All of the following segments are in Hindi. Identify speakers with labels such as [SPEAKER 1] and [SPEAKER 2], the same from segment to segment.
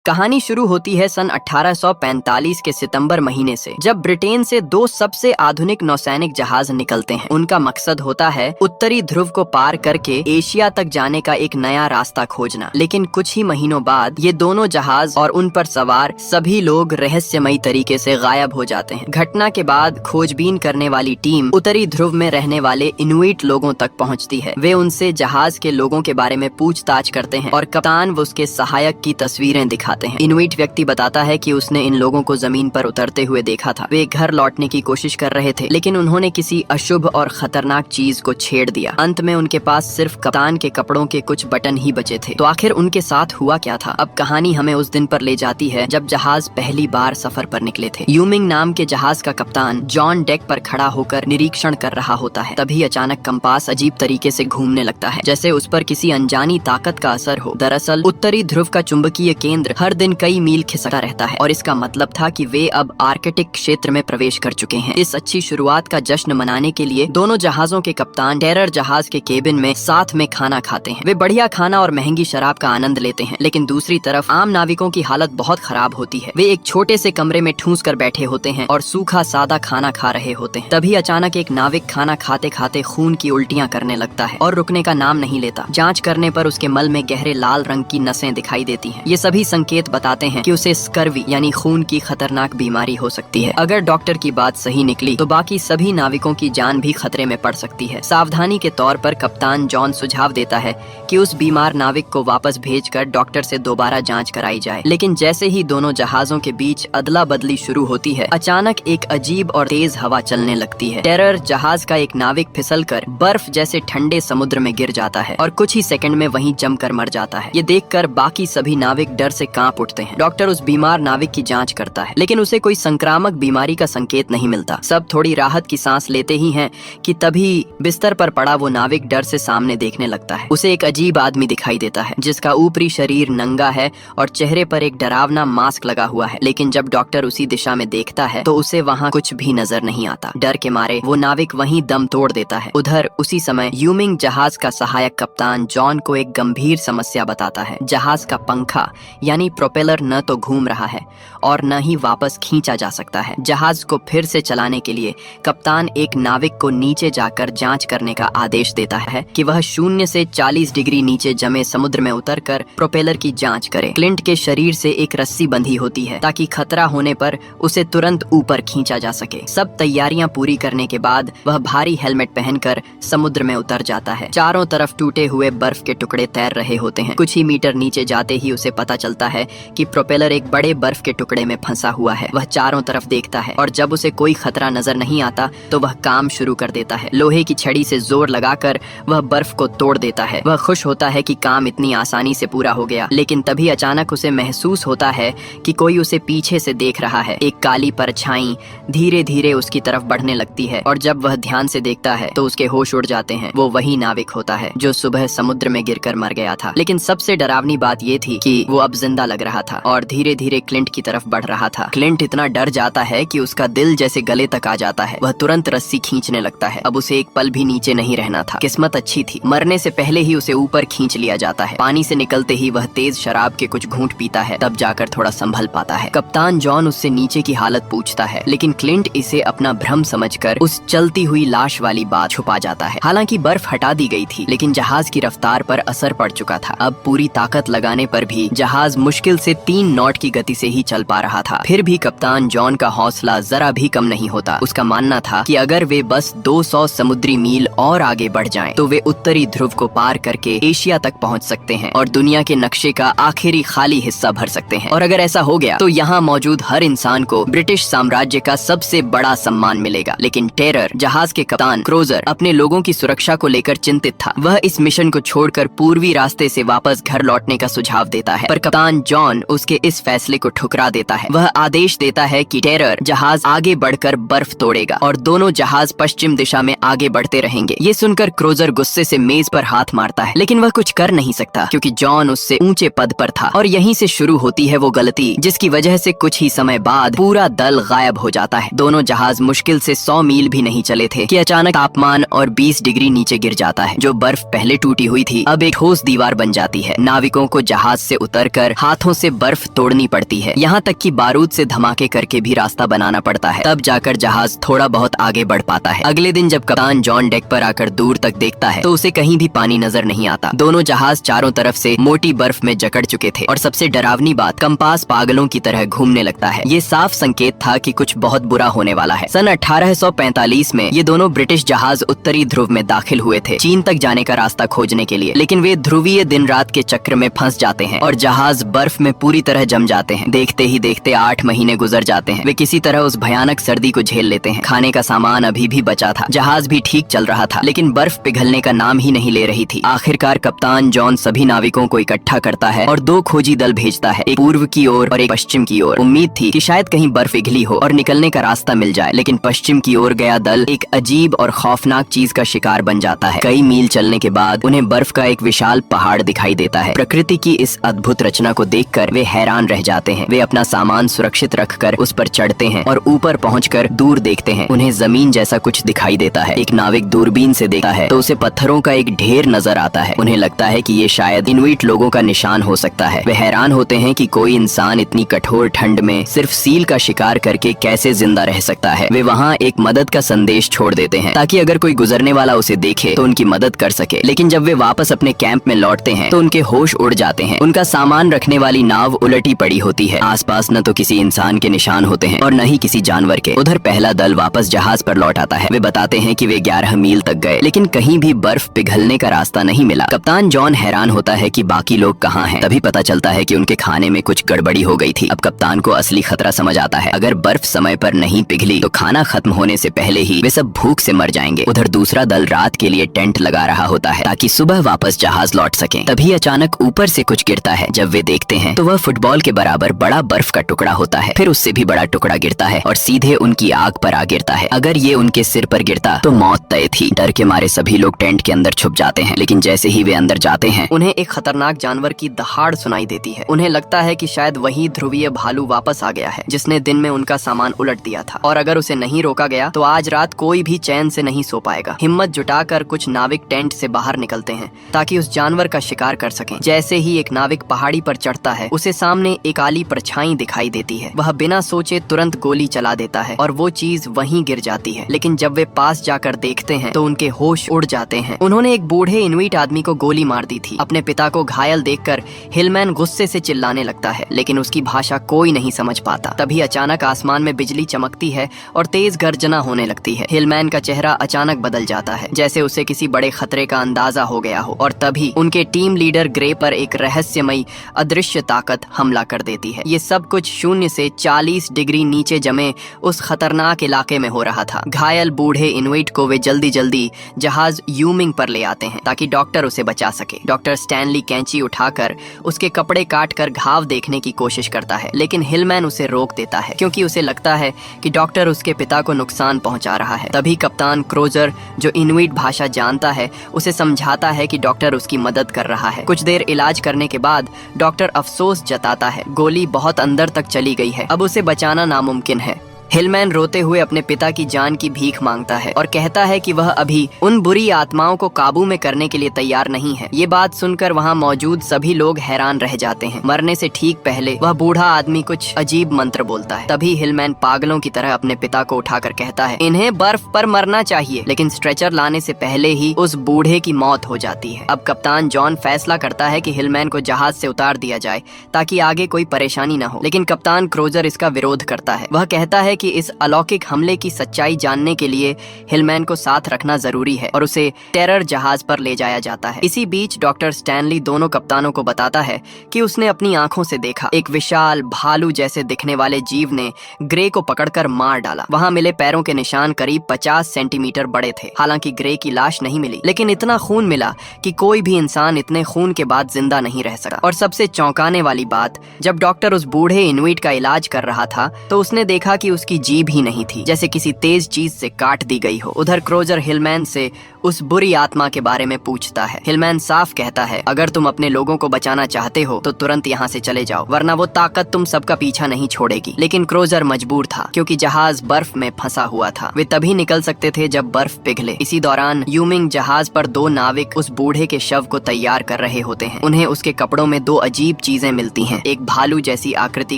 [SPEAKER 1] कहानी शुरू होती है सन 1845 के सितंबर महीने से, जब ब्रिटेन से दो सबसे आधुनिक नौसैनिक जहाज निकलते हैं। उनका मकसद होता है उत्तरी ध्रुव को पार करके एशिया तक जाने का एक नया रास्ता खोजना। लेकिन कुछ ही महीनों बाद ये दोनों जहाज और उन पर सवार सभी लोग रहस्यमयी तरीके से गायब हो जाते हैं। घटना के बाद खोजबीन करने वाली टीम उत्तरी ध्रुव में रहने वाले इनुइट लोगों तक पहुंचती है। वे उनसे जहाज के लोगों के बारे में पूछताछ करते हैं और कप्तान व उसके सहायक की तस्वीरें दिखाते हैं। इनुइट व्यक्ति बताता है कि उसने इन लोगों को जमीन पर उतरते हुए देखा था। वे घर लौटने की कोशिश कर रहे थे, लेकिन उन्होंने किसी अशुभ और खतरनाक चीज को छेड़ दिया। अंत में उनके पास सिर्फ कप्तान के कपड़ों के कुछ बटन ही बचे थे। तो आखिर उनके साथ हुआ क्या था? अब कहानी हमें उस दिन पर ले जाती है जब जहाज पहली बार सफर पर निकले थे। यूमिंग नाम के जहाज का कप्तान जॉन डेक पर खड़ा होकर निरीक्षण कर रहा होता है। तभी अचानक कंपास अजीब तरीके से घूमने लगता है, जैसे उस पर किसी अनजानी ताकत का असर हो। दरअसल उत्तरी ध्रुव का चुंबकीय केंद्र हर दिन कई मील खिसकता रहता है और इसका मतलब था कि वे अब आर्कटिक क्षेत्र में प्रवेश कर चुके हैं। इस अच्छी शुरुआत का जश्न मनाने के लिए दोनों जहाजों के कप्तान टेरर जहाज के केबिन में साथ में खाना खाते हैं। वे बढ़िया खाना और महंगी शराब का आनंद लेते हैं, लेकिन दूसरी तरफ आम नाविकों की हालत बहुत खराब होती है। वे एक छोटे से कमरे में ठूंस कर बैठे होते हैं और सूखा सादा खाना खा रहे होते हैं। तभी अचानक एक नाविक खाना खाते खाते खून की उल्टियां करने लगता है और रुकने का नाम नहीं लेता। जांच करने पर उसके मल में गहरे लाल रंग की नसें दिखाई देती हैं। ये सभी संकेत बताते हैं कि उसे स्कर्वी यानी खून की खतरनाक बीमारी हो सकती है। अगर डॉक्टर की बात सही निकली तो बाकी सभी नाविकों की जान भी खतरे में पड़ सकती है। सावधानी के तौर पर कप्तान जॉन सुझाव देता है कि उस बीमार नाविक को वापस भेजकर डॉक्टर से दोबारा जांच कराई जाए। लेकिन जैसे ही दोनों जहाजों के बीच अदला बदली शुरू होती है, अचानक एक अजीब और तेज हवा चलने लगती है। टेरर जहाज का एक नाविक फिसलकर बर्फ जैसे ठंडे समुद्र में गिर जाता है और कुछ ही सेकंड में वहीं जमकर मर जाता है। ये देखकर बाकी सभी नाविक डर से कांप उठते हैं। डॉक्टर उस बीमार नाविक की जांच करता है, लेकिन उसे कोई संक्रामक बीमारी का संकेत नहीं मिलता। सब थोड़ी राहत की सांस लेते ही हैं कि तभी बिस्तर पर पड़ा वो नाविक डर से सामने देखने लगता है। उसे एक अजीब आदमी दिखाई देता है जिसका ऊपरी शरीर नंगा है और चेहरे पर एक डरावना मास्क लगा हुआ है। लेकिन जब डॉक्टर उसी दिशा में देखता है तो उसे वहाँ कुछ भी नजर नहीं आता। डर के मारे वो नाविक वहीं दम तोड़ देता है। उधर उसी समय यूमिंग जहाज का सहायक कप्तान जॉन को एक गंभीर समस्या बताता है। जहाज का पंखा यानी प्रोपेलर न तो घूम रहा है और न ही वापस खींचा जा सकता है। जहाज को फिर से चलाने के लिए कप्तान एक नाविक को नीचे जाकर जांच करने का आदेश देता है कि वह 0 से 40 डिग्री नीचे जमे समुद्र में उतरकर प्रोपेलर की जांच करे। क्लिंट के शरीर से एक रस्सी बंधी होती है ताकि खतरा होने पर उसे तुरंत ऊपर खींचा जा सके। सब तैयारियां पूरी करने के बाद वह भारी हेलमेट पहनकर समुद्र में उतर जाता है। चारों तरफ टूटे हुए बर्फ के टुकड़े तैर रहे होते हैं। कुछ ही मीटर नीचे जाते ही उसे पता चलता है कि प्रोपेलर एक बड़े बर्फ के टुकड़े में फंसा हुआ है। वह चारों तरफ देखता है और जब उसे कोई खतरा नजर नहीं आता तो वह काम शुरू कर देता है। लोहे की छड़ी से जोर लगाकर वह बर्फ को तोड़ देता है। वह खुश होता है कि काम इतनी आसानी से पूरा हो गया, लेकिन तभी अचानक उसे महसूस होता है कि कोई उसे पीछे से देख रहा है। एक काली परछाई धीरे धीरे उसकी तरफ बढ़ने लगती है और जब वह ध्यान से देखता है तो उसके होश उड़ जाते हैं। वो वही नाविक होता है जो सुबह समुद्र में गिरकर मर गया था। लेकिन सबसे डरावनी बात ये थी कि वो अब जिंदा लग रहा था और धीरे धीरे क्लिंट की तरफ बढ़ रहा था। क्लिंट इतना डर जाता है कि उसका दिल जैसे गले तक आ जाता है। वह तुरंत रस्सी खींचने लगता है। अब उसे एक पल भी नीचे नहीं रहना था। किस्मत अच्छी थी, मरने से पहले ही उसे ऊपर खींच लिया जाता है। पानी से निकलते ही वह तेज शराब के कुछ घूंट पीता है, तब जाकर थोड़ा संभल पाता है। कप्तान जॉन उससे नीचे की हालत पूछता है, लेकिन क्लिंट इसे अपना भ्रम समझकर उस चलती हुई लाश वाली बात छुपा जाता है। हालांकि बर्फ हटा दी गई थी, लेकिन जहाज की रफ्तार पर असर पड़ चुका था। अब पूरी ताकत लगाने पर भी जहाज मुश्किल से 3 नॉट की गति से ही चल पा रहा था। फिर भी कप्तान जॉन का हौसला जरा भी कम नहीं होता। उसका मानना था कि अगर वे बस 200 समुद्री मील और आगे बढ़ जाएं, तो वे उत्तरी ध्रुव को पार करके एशिया तक पहुंच सकते हैं और दुनिया के नक्शे का आखिरी खाली हिस्सा भर सकते हैं। और अगर ऐसा हो गया तो यहाँ मौजूद हर इंसान को ब्रिटिश साम्राज्य का सबसे बड़ा सम्मान मिलेगा। लेकिन टेरर जहाज के कप्तान क्रोजर अपने लोगों की सुरक्षा को लेकर चिंतित था। वह इस मिशन को छोड़कर पूर्वी रास्ते से वापस घर लौटने का सुझाव देता है, पर कप्तान जॉन उसके इस फैसले को ठुकरा देता है। वह आदेश देता है कि टेरर जहाज आगे बढ़कर बर्फ तोड़ेगा और दोनों जहाज पश्चिम दिशा में आगे बढ़ते रहेंगे। ये सुनकर क्रोजर गुस्से से मेज पर हाथ मारता है, लेकिन वह कुछ कर नहीं सकता क्योंकि जॉन उससे ऊंचे पद पर था। और यहीं से शुरू होती है वो गलती जिसकी वजह से कुछ ही समय बाद पूरा दल गायब हो जाता है। दोनों जहाज मुश्किल से 100 मील भी नहीं चले थे कि अचानक तापमान और 20 डिग्री नीचे गिर जाता है। जो बर्फ पहले टूटी हुई थी अब एक ठोस दीवार बन जाती है। नाविकों को जहाज से उतरकर हाथ हाथों से बर्फ तोड़नी पड़ती है, यहाँ तक कि बारूद से धमाके करके भी रास्ता बनाना पड़ता है। तब जाकर जहाज थोड़ा बहुत आगे बढ़ पाता है। अगले दिन जब कप्तान जॉन डेक पर आकर दूर तक देखता है तो उसे कहीं भी पानी नजर नहीं आता। दोनों जहाज चारों तरफ से मोटी बर्फ में जकड़ चुके थे और सबसे डरावनी बात, कंपास पागलों की तरह घूमने लगता है। ये साफ संकेत था कि कुछ बहुत बुरा होने वाला है। सन 1845 में ये दोनों ब्रिटिश जहाज उत्तरी ध्रुव में दाखिल हुए थे, चीन तक जाने का रास्ता खोजने के लिए, लेकिन वे ध्रुवीय दिन रात के चक्र में फंस जाते हैं और जहाज बर्फ में पूरी तरह जम जाते हैं। देखते ही देखते 8 महीने गुजर जाते हैं। वे किसी तरह उस भयानक सर्दी को झेल लेते हैं। खाने का सामान अभी भी बचा था, जहाज भी ठीक चल रहा था, लेकिन बर्फ पिघलने का नाम ही नहीं ले रही थी। आखिरकार कप्तान जॉन सभी नाविकों को इकट्ठा करता है और 2 खोजी दल भेजता है, एक पूर्व की ओर और एक पश्चिम की ओर। उम्मीद थी कि शायद कहीं बर्फ पिघली हो और निकलने का रास्ता मिल जाए, लेकिन पश्चिम की ओर गया दल एक अजीब और खौफनाक चीज का शिकार बन जाता है। कई मील चलने के बाद उन्हें बर्फ का एक विशाल पहाड़ दिखाई देता है। प्रकृति की इस अद्भुत रचना को देखकर वे हैरान रह जाते हैं। वे अपना सामान सुरक्षित रखकर उस पर चढ़ते हैं और ऊपर पहुंचकर दूर देखते हैं। उन्हें जमीन जैसा कुछ दिखाई देता है। एक नाविक दूरबीन से देखता है तो उसे पत्थरों का एक ढेर नजर आता है। उन्हें लगता है कि ये शायद इनुइट लोगों का निशान हो सकता है। वे हैरान होते हैं कि कोई इंसान इतनी कठोर ठंड में सिर्फ सील का शिकार करके कैसे जिंदा रह सकता है। वे वहाँ एक मदद का संदेश छोड़ देते हैं ताकि अगर कोई गुजरने वाला उसे देखे तो उनकी मदद कर सके। लेकिन जब वे वापस अपने कैंप में लौटते हैं तो उनके होश उड़ जाते हैं। उनका सामान रखने वाली नाव उलटी पड़ी होती है। आसपास न तो किसी इंसान के निशान होते हैं और न ही किसी जानवर के। उधर पहला दल वापस जहाज पर लौट आता है। वे बताते हैं कि वे 11 मील तक गए, लेकिन कहीं भी बर्फ पिघलने का रास्ता नहीं मिला। कप्तान जॉन हैरान होता है कि बाकी लोग कहाँ हैं। तभी पता चलता है कि उनके खाने में कुछ गड़बड़ी हो गई थी। अब कप्तान को असली खतरा समझ आता है। अगर बर्फ समय पर नहीं पिघली तो खाना खत्म होने से पहले ही वे सब भूख से मर जाएंगे। उधर दूसरा दल रात के लिए टेंट लगा रहा होता है ताकि सुबह वापस जहाज लौट सकें। तभी अचानक ऊपर से कुछ गिरता है। जब वे देखते हैं तो वह फुटबॉल के बराबर बड़ा बर्फ का टुकड़ा होता है। फिर उससे भी बड़ा टुकड़ा गिरता है और सीधे उनकी आग पर आ गिरता है। अगर ये उनके सिर पर गिरता तो मौत तय थी। डर के मारे सभी लोग टेंट के अंदर छुप जाते हैं, लेकिन जैसे ही वे अंदर जाते हैं उन्हें एक खतरनाक जानवर की दहाड़ सुनाई देती है। उन्हें लगता है कि शायद वही ध्रुवीय भालू वापस आ गया है जिसने दिन में उनका सामान उलट दिया था, और अगर उसे नहीं रोका गया तो आज रात कोई भी चैन से नहीं सो पाएगा। हिम्मत जुटाकर कुछ नाविक टेंट से बाहर निकलते हैं ताकि उस जानवर का शिकार कर सकें। जैसे ही एक नाविक पहाड़ी पर चढ़ता है उसे सामने एक काली परछाई दिखाई देती है। वह बिना सोचे तुरंत गोली चला देता है और वो चीज वहीं गिर जाती है। लेकिन जब वे पास जाकर देखते हैं तो उनके होश उड़ जाते हैं। उन्होंने एक बूढ़े इनुइट आदमी को गोली मार दी थी। अपने पिता को घायल देखकर हिलमैन गुस्से से चिल्लाने लगता है, लेकिन उसकी भाषा कोई नहीं समझ पाता। तभी अचानक आसमान में बिजली चमकती है और तेज गर्जना होने लगती है। हिलमैन का चेहरा अचानक बदल जाता है, जैसे उसे किसी बड़े खतरे का अंदाजा हो गया हो, और तभी उनके टीम लीडर ग्रे पर एक रहस्यमयी अदृश्य ताकत हमला कर देती है। ये सब कुछ 0 से 40 डिग्री नीचे जमे उस खतरनाक इलाके में हो रहा था। घायल बूढ़े इनुइट को वे जल्दी जल्दी जहाज यूमिंग पर ले आते हैं ताकि डॉक्टर उसे बचा सके। डॉक्टर स्टैनली कैंची उठाकर उसके कपड़े काटकर घाव देखने की कोशिश करता है, लेकिन हिलमैन उसे रोक देता है क्योंकि उसे लगता है कि डॉक्टर उसके पिता को नुकसान पहुंचा रहा है। तभी कप्तान क्रोजर, जो इनुइट भाषा जानता है, उसे समझाता है कि डॉक्टर उसकी मदद कर रहा है। कुछ देर इलाज करने के बाद डॉक्टर अफसोस जताता है, गोली बहुत अंदर तक चली गई है, अब उसे बचाना नामुमकिन है। हिलमैन रोते हुए अपने पिता की जान की भीख मांगता है और कहता है कि वह अभी उन बुरी आत्माओं को काबू में करने के लिए तैयार नहीं है। ये बात सुनकर वहाँ मौजूद सभी लोग हैरान रह जाते हैं। मरने से ठीक पहले वह बूढ़ा आदमी कुछ अजीब मंत्र बोलता है। तभी हिलमैन पागलों की तरह अपने पिता को उठाकर कहता है, इन्हें बर्फ पर मरना चाहिए, लेकिन स्ट्रेचर लाने से पहले ही उस बूढ़े की मौत हो जाती है। अब कप्तान जॉन फैसला करता है कि हिलमैन को जहाज से उतार दिया जाए ताकि आगे कोई परेशानी न हो, लेकिन कप्तान क्रोजर इसका विरोध करता है। वह कहता है कि इस अलौकिक हमले की सच्चाई जानने के लिए हिलमैन को साथ रखना जरूरी है और उसे टेरर जहाज पर ले जाया जाता है। इसी बीच डॉक्टर स्टैनली दोनों कप्तानों को बताता है कि उसने अपनी आंखों से देखा, एक विशाल भालू जैसे दिखने वाले जीव ने ग्रे को पकड़कर मार डाला। वहां मिले पैरों के निशान करीब 50 सेंटीमीटर बड़े थे। हालांकि ग्रे की लाश नहीं मिली, लेकिन इतना खून मिला कि कोई भी इंसान इतने खून के बाद जिंदा नहीं रह सका। और सबसे चौंकाने वाली बात, जब डॉक्टर उस बूढ़े इनुइट का इलाज कर रहा था तो उसने देखा कि उसकी उसकी जीभ ही नहीं थी, जैसे किसी तेज चीज से काट दी गई हो। उधर क्रोजर हिलमैन से उस बुरी आत्मा के बारे में पूछता है। हिलमैन साफ कहता है, अगर तुम अपने लोगों को बचाना चाहते हो तो तुरंत यहाँ से चले जाओ, वरना वो ताकत तुम सबका पीछा नहीं छोड़ेगी। लेकिन क्रोजर मजबूर था, क्योंकि जहाज बर्फ में फंसा हुआ था। वे तभी निकल सकते थे जब बर्फ पिघले। इसी दौरान यूमिंग जहाज पर 2 नाविक उस बूढ़े के शव को तैयार कर रहे होते हैं। उन्हें उसके कपड़ों में 2 अजीब चीजें मिलती हैं, एक भालू जैसी आकृति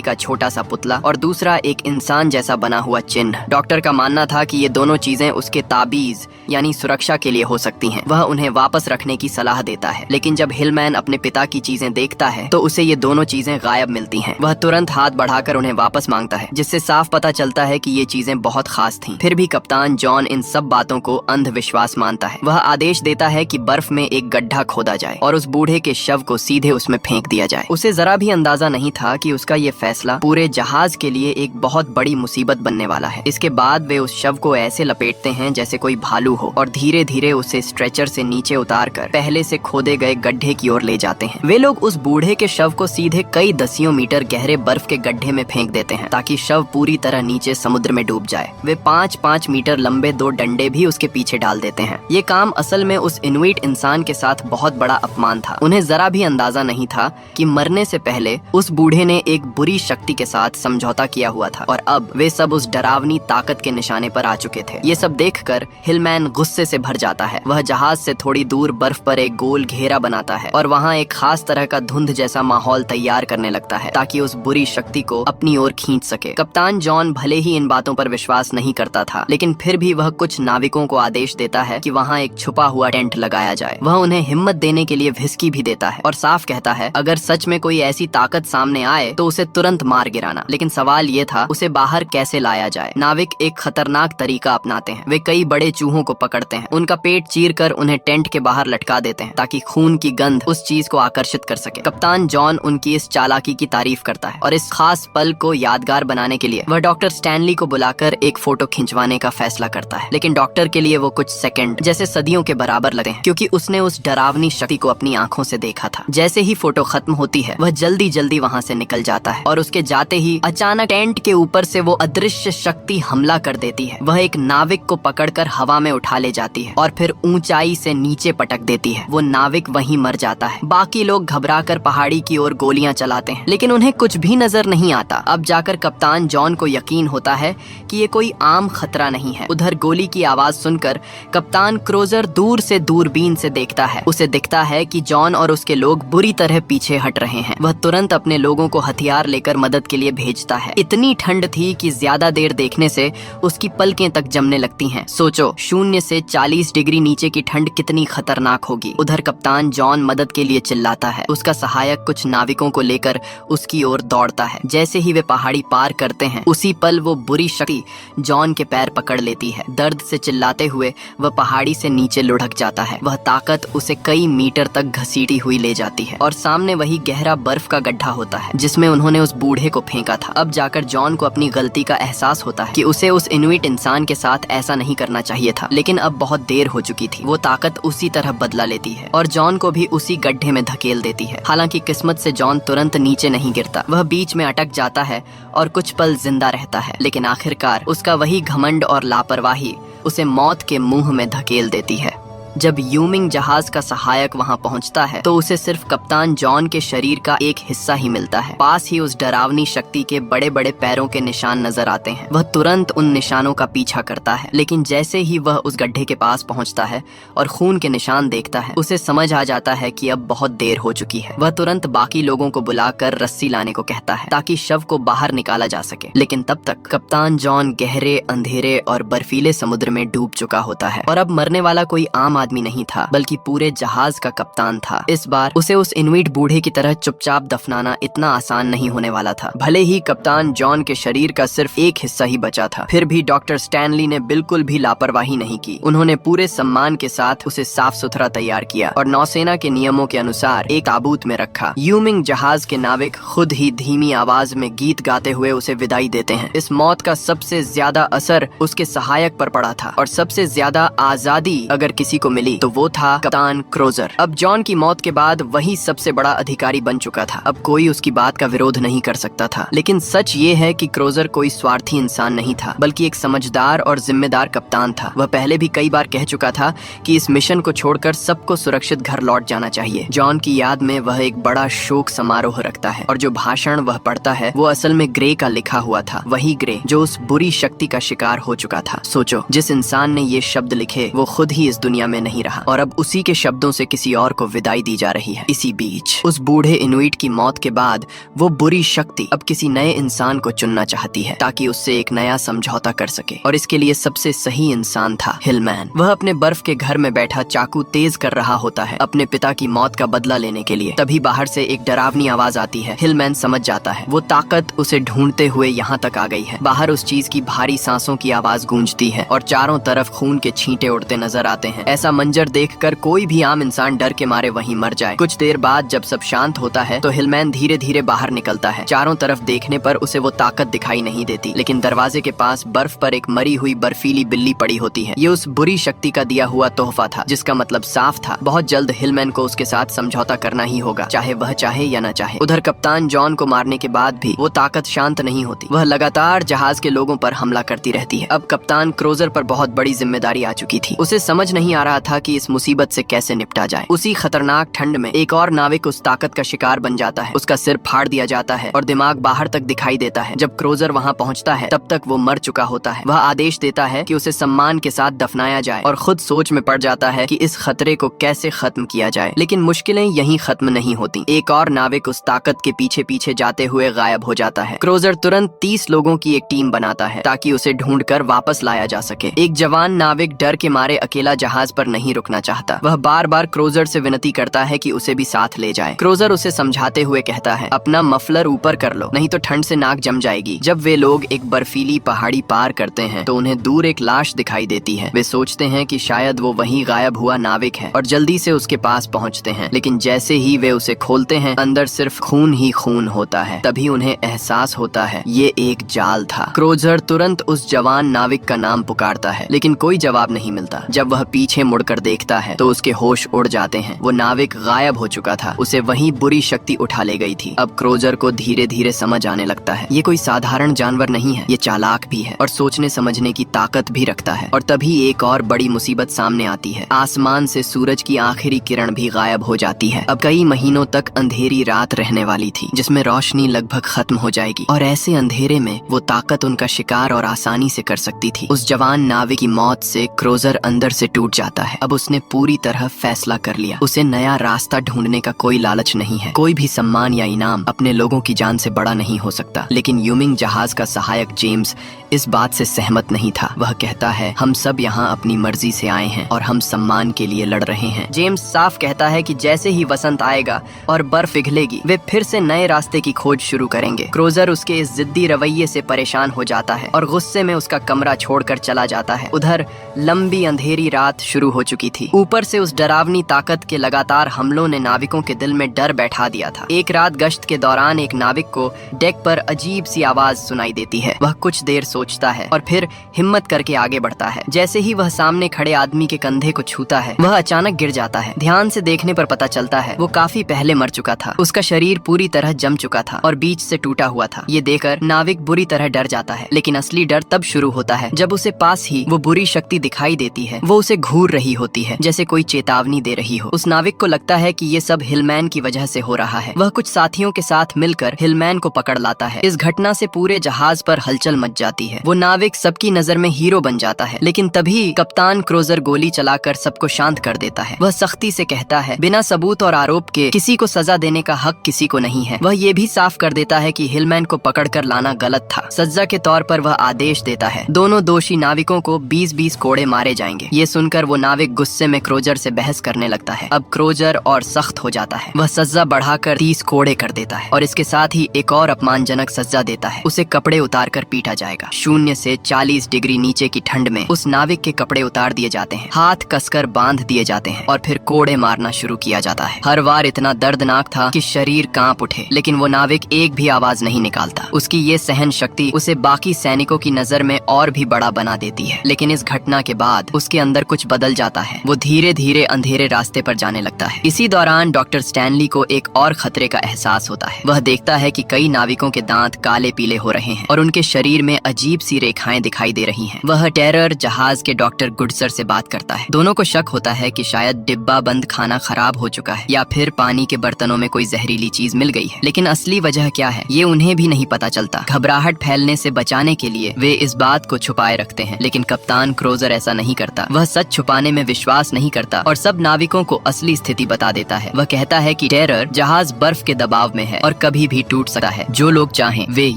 [SPEAKER 1] का छोटा सा पुतला और दूसरा एक इंसान जैसा बना हुआ चिन्ह। डॉक्टर का मानना था कि ये दोनों चीजें उसके ताबीज यानी सुरक्षा के लिए हो सकती हैं। वह उन्हें वापस रखने की सलाह देता है, लेकिन जब हिलमैन अपने पिता की चीजें देखता है तो उसे ये दोनों चीजें गायब मिलती हैं। वह तुरंत हाथ बढ़ाकर उन्हें वापस मांगता है, जिससे साफ पता चलता है कि ये चीजें बहुत खास थीं। फिर भी कप्तान जॉन इन सब बातों को अंधविश्वास मानता है। वह आदेश देता है कि बर्फ में एक गड्ढा खोदा जाए और उस बूढ़े के शव को सीधे उसमें फेंक दिया जाए। उसे जरा भी अंदाजा नहीं था कि उसका ये फैसला पूरे जहाज के लिए एक बहुत बड़ी मुसीबत बनने वाला है। इसके बाद वे उस शव को ऐसे लपेटते हैं जैसे कोई भालू हो और धीरे धीरे उसे स्ट्रेचर से नीचे उतारकर पहले से खोदे गए गड्ढे की ओर ले जाते हैं। वे लोग उस बूढ़े के शव को सीधे कई दसियों मीटर गहरे बर्फ के गड्ढे में फेंक देते हैं, ताकि शव पूरी तरह नीचे समुद्र में डूब जाए। वे 5-5 मीटर लंबे 2 डंडे भी उसके पीछे डाल देते हैं। ये काम असल में उस इनुइट इंसान के साथ बहुत बड़ा अपमान था। उन्हें जरा भी अंदाजा नहीं था कि मरने से पहले उस बूढ़े ने एक बुरी शक्ति के साथ समझौता किया हुआ था और अब वे सब उस डरावनी ताकत के निशाने पर आ चुके थे। ये सब देखकर हिलमैन गुस्से से भर जाता है। वह जहाज से थोड़ी दूर बर्फ पर एक गोल घेरा बनाता है और वहाँ एक खास तरह का धुंध जैसा माहौल तैयार करने लगता है, ताकि उस बुरी शक्ति को अपनी ओर खींच सके। कप्तान जॉन भले ही इन बातों पर विश्वास नहीं करता था, लेकिन फिर भी वह कुछ नाविकों को आदेश देता है कि वहाँ एक छुपा हुआ टेंट लगाया जाए। वह उन्हें हिम्मत देने के लिए व्हिस्की भी देता है और साफ कहता है, अगर सच में कोई ऐसी ताकत सामने आए तो उसे तुरंत मार गिराना। लेकिन सवाल ये था, उसे बाहर कैसे लाया जाए। नाविक एक खतरनाक तरीका अपनाते हैं। वे कई बड़े चूहों को पकड़ते हैं, उनका पेट चीर कर उन्हें टेंट के बाहर लटका देते हैं, ताकि खून की गंध उस चीज को आकर्षित कर सके। कप्तान जॉन उनकी इस चालाकी की तारीफ करता है और इस खास पल को यादगार बनाने के लिए वह डॉक्टर स्टैनली को बुलाकर एक फोटो खिंचवाने का फैसला करता है। लेकिन डॉक्टर के लिए वो कुछ सेकंड जैसे सदियों के बराबर लगते हैं, क्योंकि उसने उस डरावनी शक्ति को अपनी आंखों से देखा था। जैसे ही फोटो खत्म होती है, वह जल्दी जल्दी वहाँ से निकल जाता है और उसके जाते ही अचानक टेंट के ऊपर से वो अदृश्य शक्ति हमला कर देती है। वह एक नाविक को पकड़कर हवा में उठा ले जाती है और फिर ऊंचाई से नीचे पटक देती है। वो नाविक वहीं मर जाता है। बाकी लोग घबराकर पहाड़ी की ओर गोलियां चलाते हैं, लेकिन उन्हें कुछ भी नजर नहीं आता। अब जाकर कप्तान जॉन को यकीन होता है कि ये कोई आम खतरा नहीं है। उधर गोली की आवाज सुनकर कप्तान क्रोजर दूर से दूरबीन से देखता है। उसे दिखता है कि जॉन और उसके लोग बुरी तरह पीछे हट रहे हैं। वह तुरंत अपने लोगों को हथियार लेकर मदद के लिए भेजता है। इतनी ठंड थी कि ज्यादा देर देखने से उसकी पलकें तक जमने लगती हैं। सोचो, 0 से 40 डिग्री नीचे की ठंड कितनी खतरनाक होगी। उधर कप्तान जॉन मदद के लिए चिल्लाता है। उसका सहायक कुछ नाविकों को लेकर उसकी ओर दौड़ता है। जैसे ही वे पहाड़ी पार करते हैं, उसी पल वो बुरी शक्ति जॉन के पैर पकड़ लेती है। दर्द से चिल्लाते हुए वह पहाड़ी से नीचे लुढ़क जाता है। वह ताकत उसे कई मीटर तक घसीटी हुई ले जाती है और सामने वही गहरा बर्फ का गड्ढा होता है जिसमें उन्होंने उस बूढ़े को फेंका था। अब जाकर जॉन को अपनी गलती का एहसास होता है कि उसे उस इनुइट इंसान के साथ ऐसा नहीं करना चाहिए था, लेकिन अब बहुत देर हो चुकी थी। वो ताकत उसी तरह बदला लेती है और जॉन को भी उसी गड्ढे में धकेल देती है। हालांकि किस्मत से जॉन तुरंत नीचे नहीं गिरता। वह बीच में अटक जाता है और कुछ पल जिंदा रहता है, लेकिन आखिरकार उसका वही घमंड और लापरवाही उसे मौत के मुंह में धकेल देती है। जब यूमिंग जहाज का सहायक वहां पहुंचता है तो उसे सिर्फ कप्तान जॉन के शरीर का एक हिस्सा ही मिलता है। पास ही उस डरावनी शक्ति के बड़े बड़े पैरों के निशान नजर आते हैं। वह तुरंत उन निशानों का पीछा करता है, लेकिन जैसे ही वह उस गड्ढे के पास पहुंचता है और खून के निशान देखता है, उसे समझ आ जाता है कि अब बहुत देर हो चुकी है। वह तुरंत बाकी लोगों को बुलाकर रस्सी लाने को कहता है ताकि शव को बाहर निकाला जा सके। लेकिन तब तक कप्तान जॉन गहरे अंधेरे और बर्फीले समुद्र में डूब चुका होता है और अब मरने वाला कोई आम आदमी नहीं था, बल्कि पूरे जहाज का कप्तान था। इस बार उसे उस इनुइट बूढ़े की तरह चुपचाप दफनाना इतना आसान नहीं होने वाला था। भले ही कप्तान जॉन के शरीर का सिर्फ एक हिस्सा ही बचा था, फिर भी डॉक्टर स्टैनली ने बिल्कुल भी लापरवाही नहीं की। उन्होंने पूरे सम्मान के साथ उसे साफ सुथरा तैयार किया और नौसेना के नियमों के अनुसार एक ताबूत में रखा। यूमिंग जहाज के नाविक खुद ही धीमी आवाज में गीत गाते हुए उसे विदाई देते हैं। इस मौत का सबसे ज्यादा असर उसके सहायक पर पड़ा था और सबसे ज्यादा आजादी अगर किसी को मिली तो वो था कप्तान क्रोजर। अब जॉन की मौत के बाद वही सबसे बड़ा अधिकारी बन चुका था। अब कोई उसकी बात का विरोध नहीं कर सकता था। लेकिन सच ये है कि क्रोजर कोई स्वार्थी इंसान नहीं था, बल्कि एक समझदार और जिम्मेदार कप्तान था। वह पहले भी कई बार कह चुका था कि इस मिशन को छोड़कर सबको सुरक्षित घर लौट जाना चाहिए। जॉन की याद में वह एक बड़ा शोक समारोह रखता है और जो भाषण वह पढ़ता है वो असल में ग्रे का लिखा हुआ था, वही ग्रे जो उस बुरी शक्ति का शिकार हो चुका था। सोचो, जिस इंसान ने ये शब्द लिखे वो खुद ही इस दुनिया में नहीं रहा और अब उसी के शब्दों से किसी और को विदाई दी जा रही है। इसी बीच उस बूढ़े इनुइट की मौत के बाद वो बुरी शक्ति अब किसी नए इंसान को चुनना चाहती है ताकि उससे एक नया समझौता कर सके, और इसके लिए सबसे सही इंसान था हिलमैन। वह अपने बर्फ के घर में बैठा चाकू तेज कर रहा होता है अपने पिता की मौत का बदला लेने के लिए। तभी बाहर से एक डरावनी आवाज आती है। हिलमैन समझ जाता है वो ताकत उसे ढूंढते हुए यहाँ तक आ गई है। बाहर उस चीज की भारी सांसों की आवाज गूंजती है और चारों तरफ खून के छींटे उड़ते नजर आते हैं। ऐसा मंजर देखकर कोई भी आम इंसान डर के मारे वहीं मर जाए। कुछ देर बाद जब सब शांत होता है तो हिलमैन धीरे धीरे बाहर निकलता है। चारों तरफ देखने पर उसे वो ताकत दिखाई नहीं देती, लेकिन दरवाजे के पास बर्फ पर एक मरी हुई बर्फीली बिल्ली पड़ी होती है। ये उस बुरी शक्ति का दिया हुआ तोहफा था, जिसका मतलब साफ था बहुत जल्द हिलमैन को उसके साथ समझौता करना ही होगा, चाहे वह चाहे या न चाहे। उधर कप्तान जॉन को मारने के बाद भी वो ताकत शांत नहीं होती। वह लगातार जहाज के लोगों पर हमला करती रहती है। अब कप्तान क्रोजर पर बहुत बड़ी जिम्मेदारी आ चुकी थी। उसे समझ नहीं आ रहा था कि इस मुसीबत से कैसे निपटा जाए। उसी खतरनाक ठंड में एक और नाविक उस ताकत का शिकार बन जाता है। उसका सिर फाड़ दिया जाता है और दिमाग बाहर तक दिखाई देता है। जब क्रोजर वहाँ पहुँचता है तब तक वो मर चुका होता है। वह आदेश देता है कि उसे सम्मान के साथ दफनाया जाए और खुद सोच में पड़ जाता है कि इस खतरे को कैसे खत्म किया जाए। लेकिन मुश्किलें यहीं खत्म नहीं होती। एक और नाविक उस ताकत के पीछे पीछे जाते हुए गायब हो जाता है। क्रोजर तुरंत 30 लोगों की एक टीम बनाता है ताकि उसे ढूंढकर वापस लाया जा सके। एक जवान नाविक डर के मारे अकेला जहाज पर नहीं रुकना चाहता। वह बार बार क्रोजर से विनती करता है कि उसे भी साथ ले जाए। क्रोजर उसे समझाते हुए कहता है, अपना मफलर ऊपर कर लो, नहीं तो ठंड से नाक जम जाएगी। जब वे लोग एक बर्फीली पहाड़ी पार करते हैं तो उन्हें दूर एक लाश दिखाई देती है। वे सोचते हैं कि शायद वो वही गायब हुआ नाविक है और जल्दी से उसके पास पहुंचते हैं। लेकिन जैसे ही वे उसे खोलते हैं अंदर सिर्फ खून ही खून होता है। तभी उन्हें एहसास होता है ये एक जाल था। क्रोजर तुरंत उस जवान नाविक का नाम पुकारता है, लेकिन कोई जवाब नहीं मिलता। जब वह पीछे मुड़कर देखता है तो उसके होश उड़ जाते हैं। वो नाविक गायब हो चुका था। उसे वही बुरी शक्ति उठा ले गई थी। अब क्रोजर को धीरे धीरे समझ आने लगता है ये कोई साधारण जानवर नहीं है, ये चालाक भी है और सोचने समझने की ताकत भी रखता है। और तभी एक और बड़ी मुसीबत सामने आती है। आसमान से सूरज की आखिरी किरण भी गायब हो जाती है। अब कई महीनों तक अंधेरी रात रहने वाली थी जिसमें रोशनी लगभग खत्म हो जाएगी और ऐसे अंधेरे में वो ताकत उनका शिकार और आसानी से कर सकती थी। उस जवान नाविक की मौत से क्रोजर अंदर से टूट जाता है। अब उसने पूरी तरह फैसला कर लिया। उसे नया रास्ता ढूंढने का कोई लालच नहीं है। कोई भी सम्मान या इनाम अपने लोगों की जान से बड़ा नहीं हो सकता। लेकिन यूमिंग जहाज का सहायक जेम्स इस बात से सहमत नहीं था। वह कहता है, हम सब यहाँ अपनी मर्जी से आए हैं और हम सम्मान के लिए लड़ रहे हैं। जेम्स साफ कहता है कि जैसे ही वसंत आएगा और बर्फ पिघलेगी वे फिर से नए रास्ते की खोज शुरू करेंगे। क्रोजर उसके इस जिद्दी रवैये से परेशान हो जाता है और गुस्से में उसका कमरा छोड़कर चला जाता है। उधर लंबी अंधेरी रात शुरू हो चुकी थी। ऊपर से उस डरावनी ताकत के लगातार हमलों ने नाविकों के दिल में डर बैठा दिया था। एक रात गश्त के दौरान एक नाविक को डेक पर अजीब सी आवाज सुनाई देती है। वह कुछ देर सोचता है और फिर हिम्मत करके आगे बढ़ता है। जैसे ही वह सामने खड़े आदमी के कंधे को छूता है वह अचानक गिर जाता है। ध्यान से देखने पर पता चलता है वो काफी पहले मर चुका था। उसका शरीर पूरी तरह जम चुका था और बीच से टूटा हुआ था। ये देखकर नाविक बुरी तरह डर जाता है, लेकिन असली डर तब शुरू होता है जब उसे पास ही वो बुरी शक्ति दिखाई देती है। वो उसे घूर रही होती है जैसे कोई चेतावनी दे रही हो। उस नाविक को लगता है कि ये सब हिलमैन की वजह से हो रहा है। वह कुछ साथियों के साथ मिलकर हिलमैन को पकड़ लाता है। इस घटना से पूरे जहाज पर हलचल मच जाती है। वो नाविक सबकी नजर में हीरो बन जाता है। लेकिन तभी कप्तान क्रोजर गोली चलाकर सबको शांत कर देता है। वह सख्ती से कहता है, बिना सबूत और आरोप के किसी को सजा देने का हक किसी को नहीं है। वह ये भी साफ कर देता है कि हिलमैन को पकड़कर लाना गलत था। सजा के तौर पर वह आदेश देता है दोनों दोषी नाविकों को 20-20 कोड़े मारे जाएंगे। ये सुनकर वो नाविक गुस्से में क्रोजर से बहस करने लगता है। अब क्रोजर और सख्त हो जाता है। वह सजा बढ़ाकर 30 कोड़े कर देता है और इसके साथ ही एक और अपमानजनक सजा देता है। उसे कपड़े उतार कर पीटा जाएगा। 0 से 40 डिग्री नीचे की ठंड में उस नाविक के कपड़े उतार दिए जाते हैं, हाथ कसकर बांध दिए जाते हैं और फिर कोड़े मारना शुरू किया जाता है। हर वार इतना दर्दनाक था कि शरीर कांप उठे, लेकिन वो नाविक एक भी आवाज नहीं निकालता। उसकी ये सहन शक्ति उसे बाकी सैनिकों की नजर में और भी बड़ा बना देती है। लेकिन इस घटना के बाद उसके अंदर कुछ बदल जाता है। वो धीरे धीरे अंधेरे रास्ते पर जाने लगता है। इसी दौरान डॉक्टर स्टैनली को एक और खतरे का एहसास होता है। वह देखता है कि कई नाविकों के दांत काले पीले हो रहे हैं और उनके शरीर में अजीब सी रेखाएं दिखाई दे रही हैं। वह टेरर जहाज के डॉक्टर गुडसर से बात करता है। दोनों को शक होता है कि शायद डिब्बा बंद खाना खराब हो चुका है या फिर पानी के बर्तनों में कोई जहरीली चीज मिल गई है, लेकिन असली वजह क्या है ये उन्हें भी नहीं पता चलता। घबराहट फैलने से बचाने के लिए वे इस बात को छुपाए रखते हैं, लेकिन कप्तान क्रोजर ऐसा नहीं करता। वह सच छुपाने में विश्वास नहीं करता और सब नाविकों को असली स्थिति बता देता है। वह कहता है कि टेरर जहाज बर्फ के दबाव में है और कभी भी टूट सकता है। जो लोग चाहें वे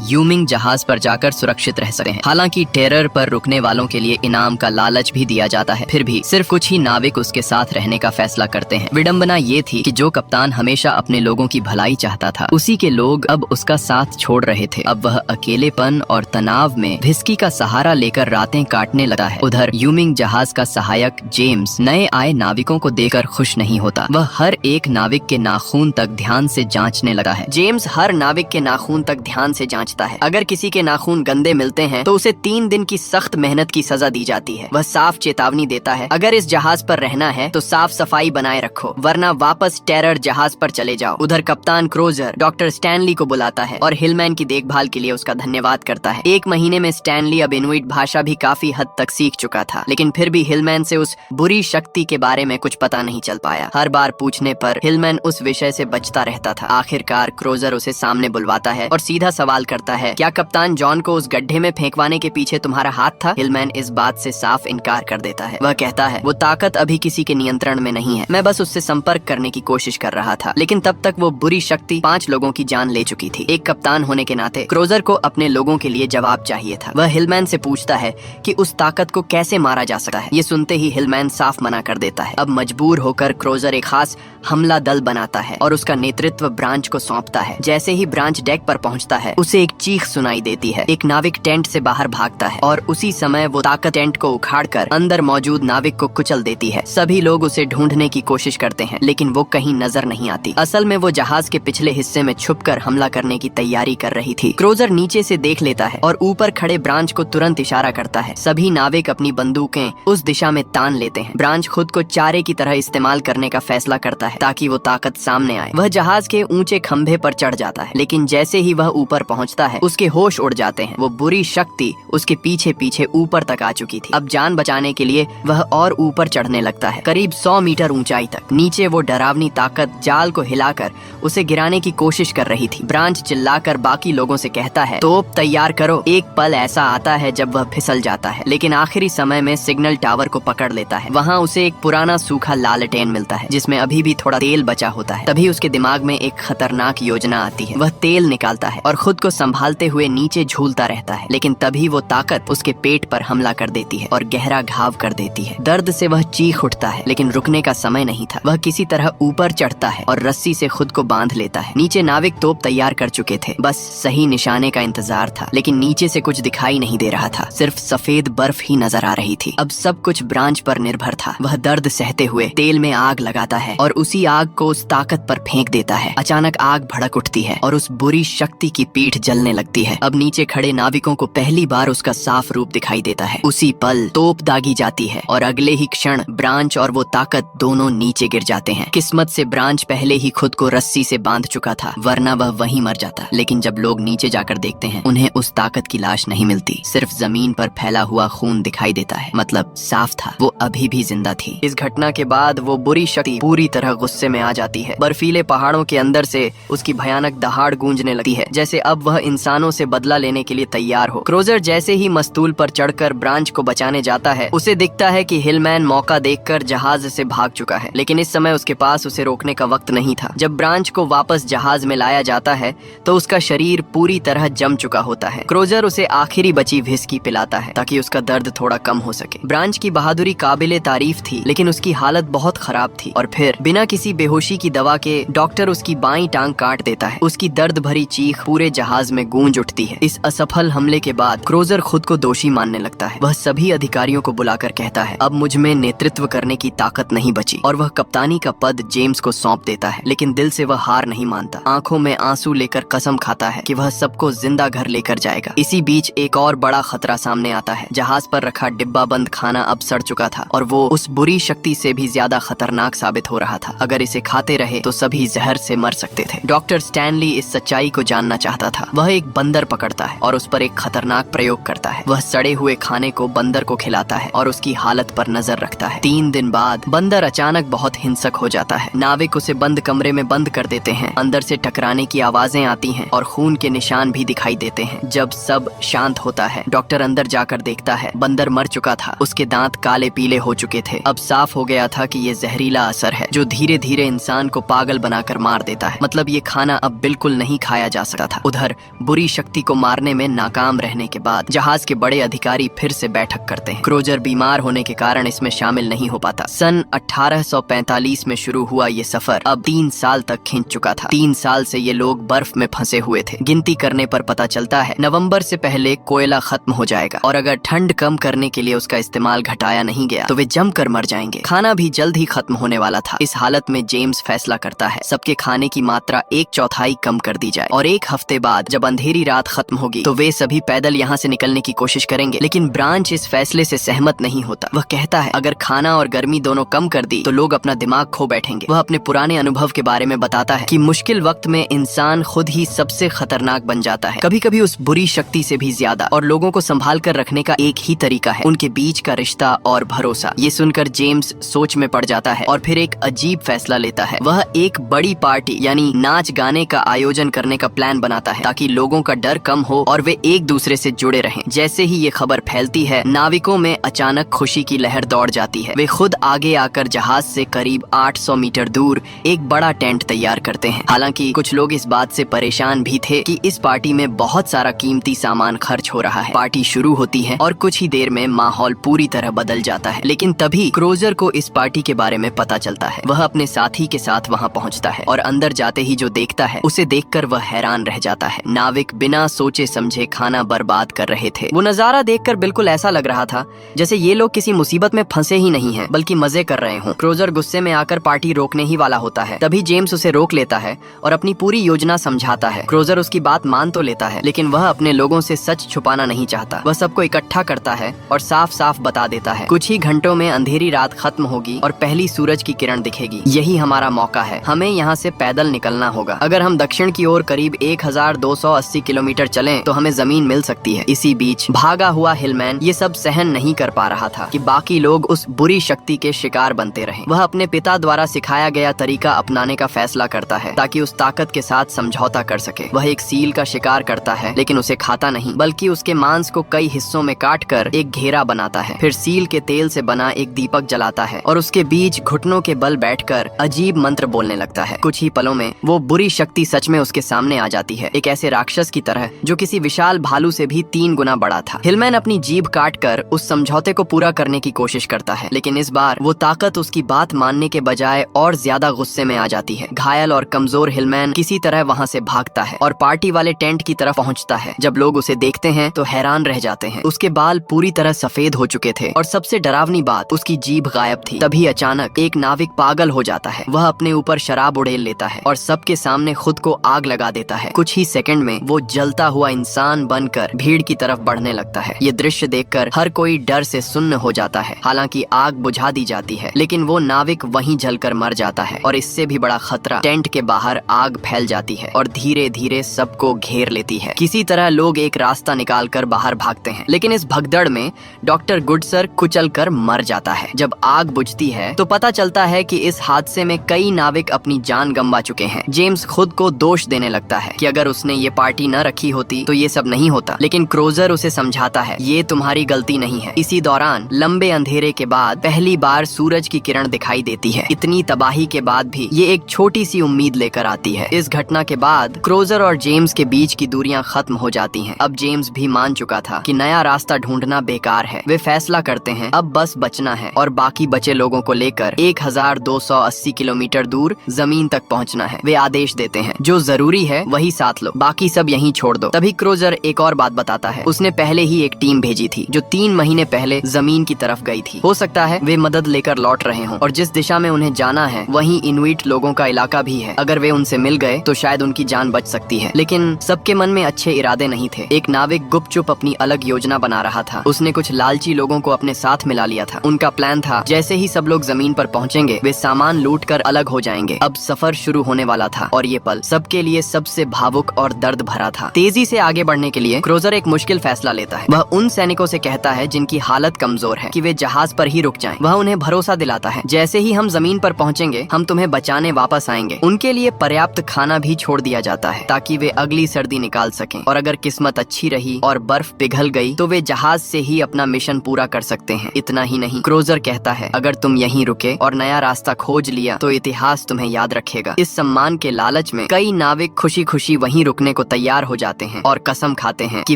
[SPEAKER 1] यूमिंग जहाज पर जाकर सुरक्षित रह सकते हैं। हालांकि टेरर पर रुकने वालों के लिए इनाम का लालच भी दिया जाता है, फिर भी सिर्फ कुछ ही नाविक उसके साथ रहने का फैसला करते हैं। विडंबना ये थी कि जो कप्तान हमेशा अपने लोगों की भलाई चाहता था, उसी के लोग अब उसका साथ छोड़ रहे थे। अब वह अकेलेपन और तनाव में व्हिस्की का सहारा लेकर रातें काटने लगा है। उधर यूमिंग जहाज का सहायक जेम्स नए आए नाविकों को देखकर खुश नहीं होता। वह हर एक नाविक के नाखून तक ध्यान से जांचने लगा है। जेम्स हर नाविक के नाखून तक ध्यान से जांचता है। अगर किसी के नाखून गंदे मिलते हैं तो उसे 3 दिन की सख्त मेहनत की सजा दी जाती है। वह साफ चेतावनी देता है, अगर इस जहाज पर रहना है तो साफ सफाई बनाए रखो, वरना वापस टेरर जहाज पर चले जाओ। उधर कप्तान क्रोजर डॉक्टर स्टैनली को बुलाता है और हिलमैन की देखभाल के लिए उसका धन्यवाद करता है। 1 महीने में स्टैनली अब इनुइट भाषा भी काफी हद तक सीख चुका था, लेकिन फिर भी हिलमैन से उस बुरी शक्ति के बारे में कुछ पता नहीं चल पाया। हर बार पूछने पर हिलमैन उस विषय से बचता रहता था। आखिरकार क्रोजर उसे सामने बुलवाता है और सीधा सवाल करता है, क्या कप्तान जॉन को उस गड्ढे में फेंकवाने के पीछे तुम्हारा हाथ था? हिलमैन इस बात से साफ इनकार कर देता है। वह कहता है, वो ताकत अभी किसी के नियंत्रण में नहीं है, मैं बस उससे संपर्क करने की कोशिश कर रहा था, लेकिन तब तक वो बुरी शक्ति 5 लोगों की जान ले चुकी थी। एक कप्तान होने के नाते क्रोजर को अपने लोगों के लिए जवाब चाहिए था। वह हिलमैन से पूछता है कि उस ताकत को कैसे मारा जा सकता है। ये सुनते ही हिलमैन साफ मना कर देता है। अब मजबूर होकर क्रोजर एक खास हमला दल बनाता है और उसका नेतृत्व ब्रांच को सौंपता है। जैसे ही ब्रांच डेक पर पहुंचता है, उसे एक चीख सुनाई देती है। एक नाविक टेंट से बाहर भागता है और उसी समय वो ताकत टेंट को उखाड़कर अंदर मौजूद नाविक को कुचल देती है। सभी लोग उसे ढूंढने की कोशिश करते हैं, लेकिन वो कहीं नजर नहीं आती। असल में वो जहाज के पिछले हिस्से में छुपकर हमला करने की तैयारी कर रही थी। क्रोजर नीचे से देख लेता है और ऊपर खड़े ब्रांच को तुरंत इशारा करता है। सभी नाविक अपनी बंदूकें उस दिशा में तान लेते हैं। ब्रांच खुद को चारे की तरह इस्तेमाल करने का फैसला करता है ताकि वो ताकत सामने आए। वह जहाज के ऊंचे खंभे पर चढ़ जाता है, लेकिन जैसे ही वह ऊपर पहुंचता है, उसके होश उड़ जाते हैं। वो बुरी शक्ति उसके पीछे पीछे ऊपर तक आ चुकी थी। अब जान बचाने के लिए वह और ऊपर चढ़ने लगता है, करीब 100 मीटर ऊंचाई तक। नीचे वो डरावनी ताकत जाल को हिलाकर उसे गिराने की कोशिश कर रही थी। ब्रांच चिल्लाकर बाकी लोगों से कहता है, तोप तैयार करो। एक पल ऐसा आता है जब वह फिसल जाता है, लेकिन आखिरी समय में सिग्नल टावर को पकड़ लेता है। वहाँ उसे एक पुराना सूखा लालटेन मिलता है जिसमें अभी भी थोड़ा तेल बचा होता है। तभी उसके दिमाग में एक खतरनाक योजना आती है। वह तेल निकालता है और खुद को संभालते हुए नीचे झूलता रहता है, लेकिन तभी वो ताकत उसके पेट पर हमला कर देती है और गहरा घाव कर देती है। दर्द से वह चीख उठता है, लेकिन रुकने का समय नहीं था। वह किसी तरह ऊपर चढ़ता है और रस्सी से खुद को बांध लेता है। नीचे नाविक तोप तैयार कर चुके थे, बस सही निशाने का इंतजार था, लेकिन नीचे से कुछ दिखाई नहीं दे रहा था। सिर्फ सफेद बर्फ ही नजर आ रही थी। अब सब कुछ ब्रांच पर निर्भर था। वह दर्द सहते हुए तेल में आग लगाता है और उसी आग को उस ताकत पर फेंक देता है। अचानक आग भड़क उठती है और उस बुरी शक्ति की पीठ जलने लगती है। अब नीचे खड़े नाविकों को पहली बार उसका साफ रूप दिखाई देता है। उसी पल तोप दागी जाती है और अगले ही क्षण ब्रांच और वो ताकत दोनों नीचे गिर जाते हैं। किस्मत से ब्रांच पहले ही खुद को रस्सी से बांध चुका था, वरना वह वहीं मर जाता। लेकिन जब लोग नीचे जाकर देखते हैं, उन्हें उस ताकत की लाश नहीं मिलती, सिर्फ जमीन पर फैला हुआ खून दिखाई देता है। मतलब साफ था, वो अभी भी जिंदा थी। इस घटना के बाद वो बुरी शक्ति पूरी तरह गुस्से में आ जाती है। बर्फीले पहाड़ों के अंदर से उसकी भयानक दहाड़ गूंजने लगती है, जैसे अब वह इंसानों से बदला लेने के लिए तैयार हो। क्रोजर जैसे ही मस्तूल पर चढ़कर ब्रांच को बचाने जाता है, उसे दिखता है कि हिलमैन मौका देखकर जहाज से भाग चुका है, लेकिन इस समय उसके पास उसे रोकने का वक्त नहीं था। जब ब्रांच को वापस जहाज में लाया जाता है तो उसका शरीर पूरी तरह जम चुका होता है। क्रोजर उसे आखिरी बची व्हिस्की पिलाता है ताकि उसका दर्द थोड़ा कम हो सके। ब्रांच की बहादुरी काबिले तारीफ थी, लेकिन उसकी हालत बहुत खराब थी और फिर बिना किसी बेहोशी की दवा के डॉक्टर उसकी बाईं टांग काट देता है। उसकी दर्द भरी चीख पूरे जहाज में गूंज उठती है। इस असफल हमले के बाद क्रोजर खुद को दोषी मानने लगता है। वह सभी अधिकारियों को बुलाकर कहता है, अब मुझ में नेतृत्व करने की ताकत नहीं बची, और वह कप्तानी का पद जेम्स को सौंप देता है। लेकिन दिल से वह हार नहीं मानता। आंखों में आंसू लेकर कसम खाता है कि वह सबको जिंदा घर लेकर जाएगा। इसी बीच एक और बड़ा खतरा सामने आता है। जहाज पर रखा डिब्बा बंद खाना अब सड़ चुका था और वो उस बुरी शक्ति से भी ज्यादा खतरनाक साबित हो रहा था। अगर इसे खाते रहे तो सभी जहर से मर सकते थे। डॉक्टर स्टैनली इस सच्चाई को जानना चाहता था। वह एक बंदर पकड़ता है और उस पर एक खतरनाक प्रयोग करता है। वह सड़े हुए खाने को बंदर को खिलाता है और उसकी हालत पर नजर रखता है। 3 दिन बाद बंदर अचानक बहुत हिंसक हो जाता है। नाविक उसे बंद कमरे में बंद कर देते हैं। अंदर से टकराने की आवाजें आती हैं और खून के निशान भी दिखाई देते हैं। जब सब शांत होता है, डॉक्टर अंदर जाकर देखता है बंदर मर चुका था। उसके दांत काले पीले हो चुके थे। अब साफ हो गया था कि ये जहरीला असर है जो धीरे धीरे इंसान को पागल बनाकर मार देता है। मतलब ये खाना अब बिल्कुल नहीं खाया जा सकता था। उधर बुरी शक्ति को मारने में नाकाम रहने के बाद जहाज के बड़े अधिकारी फिर से बैठक करते हैं। क्रोजर बीमार होने के कारण इसमें शामिल नहीं हो पाता। सन 1845 में शुरू हुआ ये सफर अब 3 साल तक खींच चुका था। 3 साल से ये लोग बर्फ में फंसे हुए थे। गिनती करने पर पता चलता है नवंबर से पहले कोयला खत्म हो जाएगा और अगर ठंड कम करने के लिए उसका इस्तेमाल घटाया नहीं गया तो वे जमकर मर जाएंगे। खाना भी जल्द ही खत्म होने वाला था। इस हालत में जेम्स फैसला करता है सबके खाने की मात्रा 1/4 कम कर दी जाए और 1 हफ्ते बाद जब अंधेरी रात खत्म होगी तो वे सभी पैदल यहाँ से निकलने की कोशिश करेंगे। लेकिन ब्रांच इस फैसले से सहमत नहीं होता। वह कहता है अगर खाना और गर्मी दोनों कम कर दी तो लोग अपना दिमाग खो बैठेंगे। वह अपने पुराने अनुभव के बारे में बताता है कि मुश्किल वक्त में इंसान खुद ही सबसे खतरनाक बन जाता है, कभी कभी उस बुरी शक्ति से भी ज्यादा, और लोगों को संभाल कर रखने का एक ही तरीका है, उनके बीच का रिश्ता और भरोसा। ये सुनकर जेम्स सोच में पड़ जाता है और फिर एक अजीब फैसला लेता है। वह एक बड़ी पार्टी यानी नाच गाने का आयोजन करने का प्लान बनाता है ताकि लोगों का डर कम हो और वे एक दूसरे से जुड़े रहें। जैसे ही ये खबर फैलती है, नाविकों में अचानक खुशी की लहर दौड़ जाती है। वे खुद आगे आकर जहाज से करीब 800 मीटर दूर एक बड़ा टेंट तैयार करते हैं। हालांकि कुछ लोग इस बात से परेशान भी थे कि इस पार्टी में बहुत सारा कीमती सामान खर्च हो रहा है। पार्टी शुरू होती है और कुछ ही देर में माहौल पूरी तरह बदल जाता है। लेकिन तभी क्रोजर को इस पार्टी के बारे में पता चलता है। वह अपने साथी के साथ वहां पहुंचता है और अंदर जाते ही जो देखता है उसे देखकर वह हैरान रह जाता है। नाविक बिना सोचे समझे खाना बर्बाद कर रहे थे। वो नजारा देखकर बिल्कुल ऐसा लग रहा था जैसे ये लोग किसी मुसीबत में फंसे ही नहीं हैं, बल्कि मजे कर रहे हों। क्रोजर गुस्से में आकर पार्टी रोकने ही वाला होता है। तभी जेम्स उसे रोक लेता है और अपनी पूरी योजना समझाता है। क्रोजर उसकी बात मान तो लेता है, लेकिन वह अपने लोगों से सच छुपाना नहीं चाहता। वह सबको इकट्ठा करता है और साफ साफ बता देता है कुछ ही घंटों में अंधेरी रात खत्म होगी और पहली सूरज की किरण दिखेगी। यही हमारा मौका है। हमें यहाँ से पैदल निकलना होगा। अगर हम दक्षिण की ओर करीब 1280 किलोमीटर चलें तो हमें जमीन मिल सकती है। इसी बीच भागा हुआ हिलमैन ये सब सहन नहीं कर पा रहा था कि बाकी लोग उस बुरी शक्ति के शिकार बनते रहें। वह अपने पिता द्वारा सिखाया गया तरीका अपनाने का फैसला करता है ताकि उस ताकत के साथ समझौता कर सके। वह एक सील का शिकार करता है, लेकिन उसे खाता नहीं, बल्कि उसके मांस को कई हिस्सों में काटकर एक घेरा बनाता है। फिर सील के तेल से बना एक दीपक जलाता है और उसके बीच घुटनों के बल बैठकर अजीब मंत्र बोलने लगता है। कुछ ही पलों में वो बुरी शक्ति सच में उसके सामने आ जाती है, एक ऐसे राक्षस की तरह जो किसी विशाल भालू से भी 3 गुना बड़ा था। हिलमैन अपनी जीभ काटकर उस समझौते को पूरा करने की कोशिश करता है, लेकिन इस बार वो ताकत उसकी बात मानने के बजाय और ज्यादा गुस्से में आ जाती है। घायल और कमजोर हिलमैन किसी तरह वहाँ से भागता है और पार्टी वाले टेंट की तरफ पहुँचता है। जब लोग उसे देखते हैं तो हैरान रह जाते हैं। उसके बाल पूरी तरह सफेद हो चुके थे और सबसे डरावनी बात, उसकी जीभ गायब थी। तभी अचानक एक नाविक पागल हो जाता है। वह अपने ऊपर शराब उड़ेल लेता है और सबके सामने खुद को आग लगा देता है। कुछ ही सेकंड में वो जलता हुआ इंसान बनकर भीड़ की तरफ बढ़ने लगता है। ये दृश्य देखकर हर कोई डर से सुन्न हो जाता है। हालांकि आग बुझा दी जाती है, लेकिन वो नाविक वहीं जलकर मर जाता है। और इससे भी बड़ा खतरा, टेंट के बाहर आग फैल जाती है और धीरे धीरे सबको घेर लेती है। किसी तरह लोग एक रास्ता निकालकर बाहर भागते हैं, लेकिन इस भगदड़ में डॉक्टर गुडसर कुचल कर मर जाता है। जब आग बुझती है तो पता चलता है कि इस हादसे में कई नाविक अपनी जान गंवा चुके हैं। जेम्स खुद को दोष देने लगता है कि अगर उसने ये पार्टी न रखी होती तो ये सब नहीं होता, लेकिन क्रोजर उसे समझाता है ये तुम्हारी गलती नहीं है। इसी दौरान लंबे अंधेरे के बाद पहली बार सूरज की किरण दिखाई देती है। इतनी तबाही के बाद भी ये एक छोटी सी उम्मीद लेकर आती है। इस घटना के बाद क्रोजर और जेम्स के बीच की दूरियां खत्म हो जाती हैं। अब जेम्स भी मान चुका था कि नया रास्ता ढूंढना बेकार है। वे फैसला करते हैं अब बस बचना है और बाकी बचे लोगों को लेकर 1280 किलोमीटर दूर जमीन तक पहुंचना है। वे आदेश देते हैं जो जरूरी है वही साथ लो, बाकी सब यहीं छोड़ दो। तभी क्रोजर एक और बात बताता है। उसने पहले ही एक टीम भेजी थी जो 3 महीने पहले जमीन की तरफ गई थी। हो सकता है वे मदद लेकर लौट रहे हों और जिस दिशा में उन्हें जाना है वहीं इनुइट लोगों का इलाका भी है। अगर वे उनसे मिल गए तो शायद उनकी जान बच सकती है। लेकिन सबके मन में अच्छे इरादे नहीं थे। एक नाविक गुपचुप अपनी अलग योजना बना रहा था। उसने कुछ लालची लोगों को अपने साथ मिला लिया गया था। उनका प्लान था जैसे ही सब लोग जमीन पर पहुंचेंगे वे सामान लूट कर अलग हो जाएंगे। अब सफर शुरू होने वाला था और ये पल सबके लिए सबसे भावुक और दर्द भरा था। तेजी से आगे बढ़ने के लिए क्रूजर एक मुश्किल फैसला लेता है। वह उन सैनिकों से कहता है जिनकी हालत कमजोर है कि वे जहाज पर ही रुक जाएं। वह उन्हें भरोसा दिलाता है जैसे ही हम जमीन पर पहुंचेंगे हम तुम्हें बचाने वापस आएंगे। उनके लिए पर्याप्त खाना भी छोड़ दिया जाता है ताकि वे अगली सर्दी निकाल सकें और अगर किस्मत अच्छी रही और बर्फ पिघल गई तो वे जहाज से ही अपना मिशन पूरा कर सकते हैं। इतना ही नहीं, क्रूजर कहता है अगर तुम यहीं रुके और नया रास्ता खोज लिया तो इतिहास तुम्हें याद रखेगा। इस सम्मान के लालच में कई नाविक खुशी खुशी वहीं रुकने को तैयार हो जाते हैं और कसम खाते हैं कि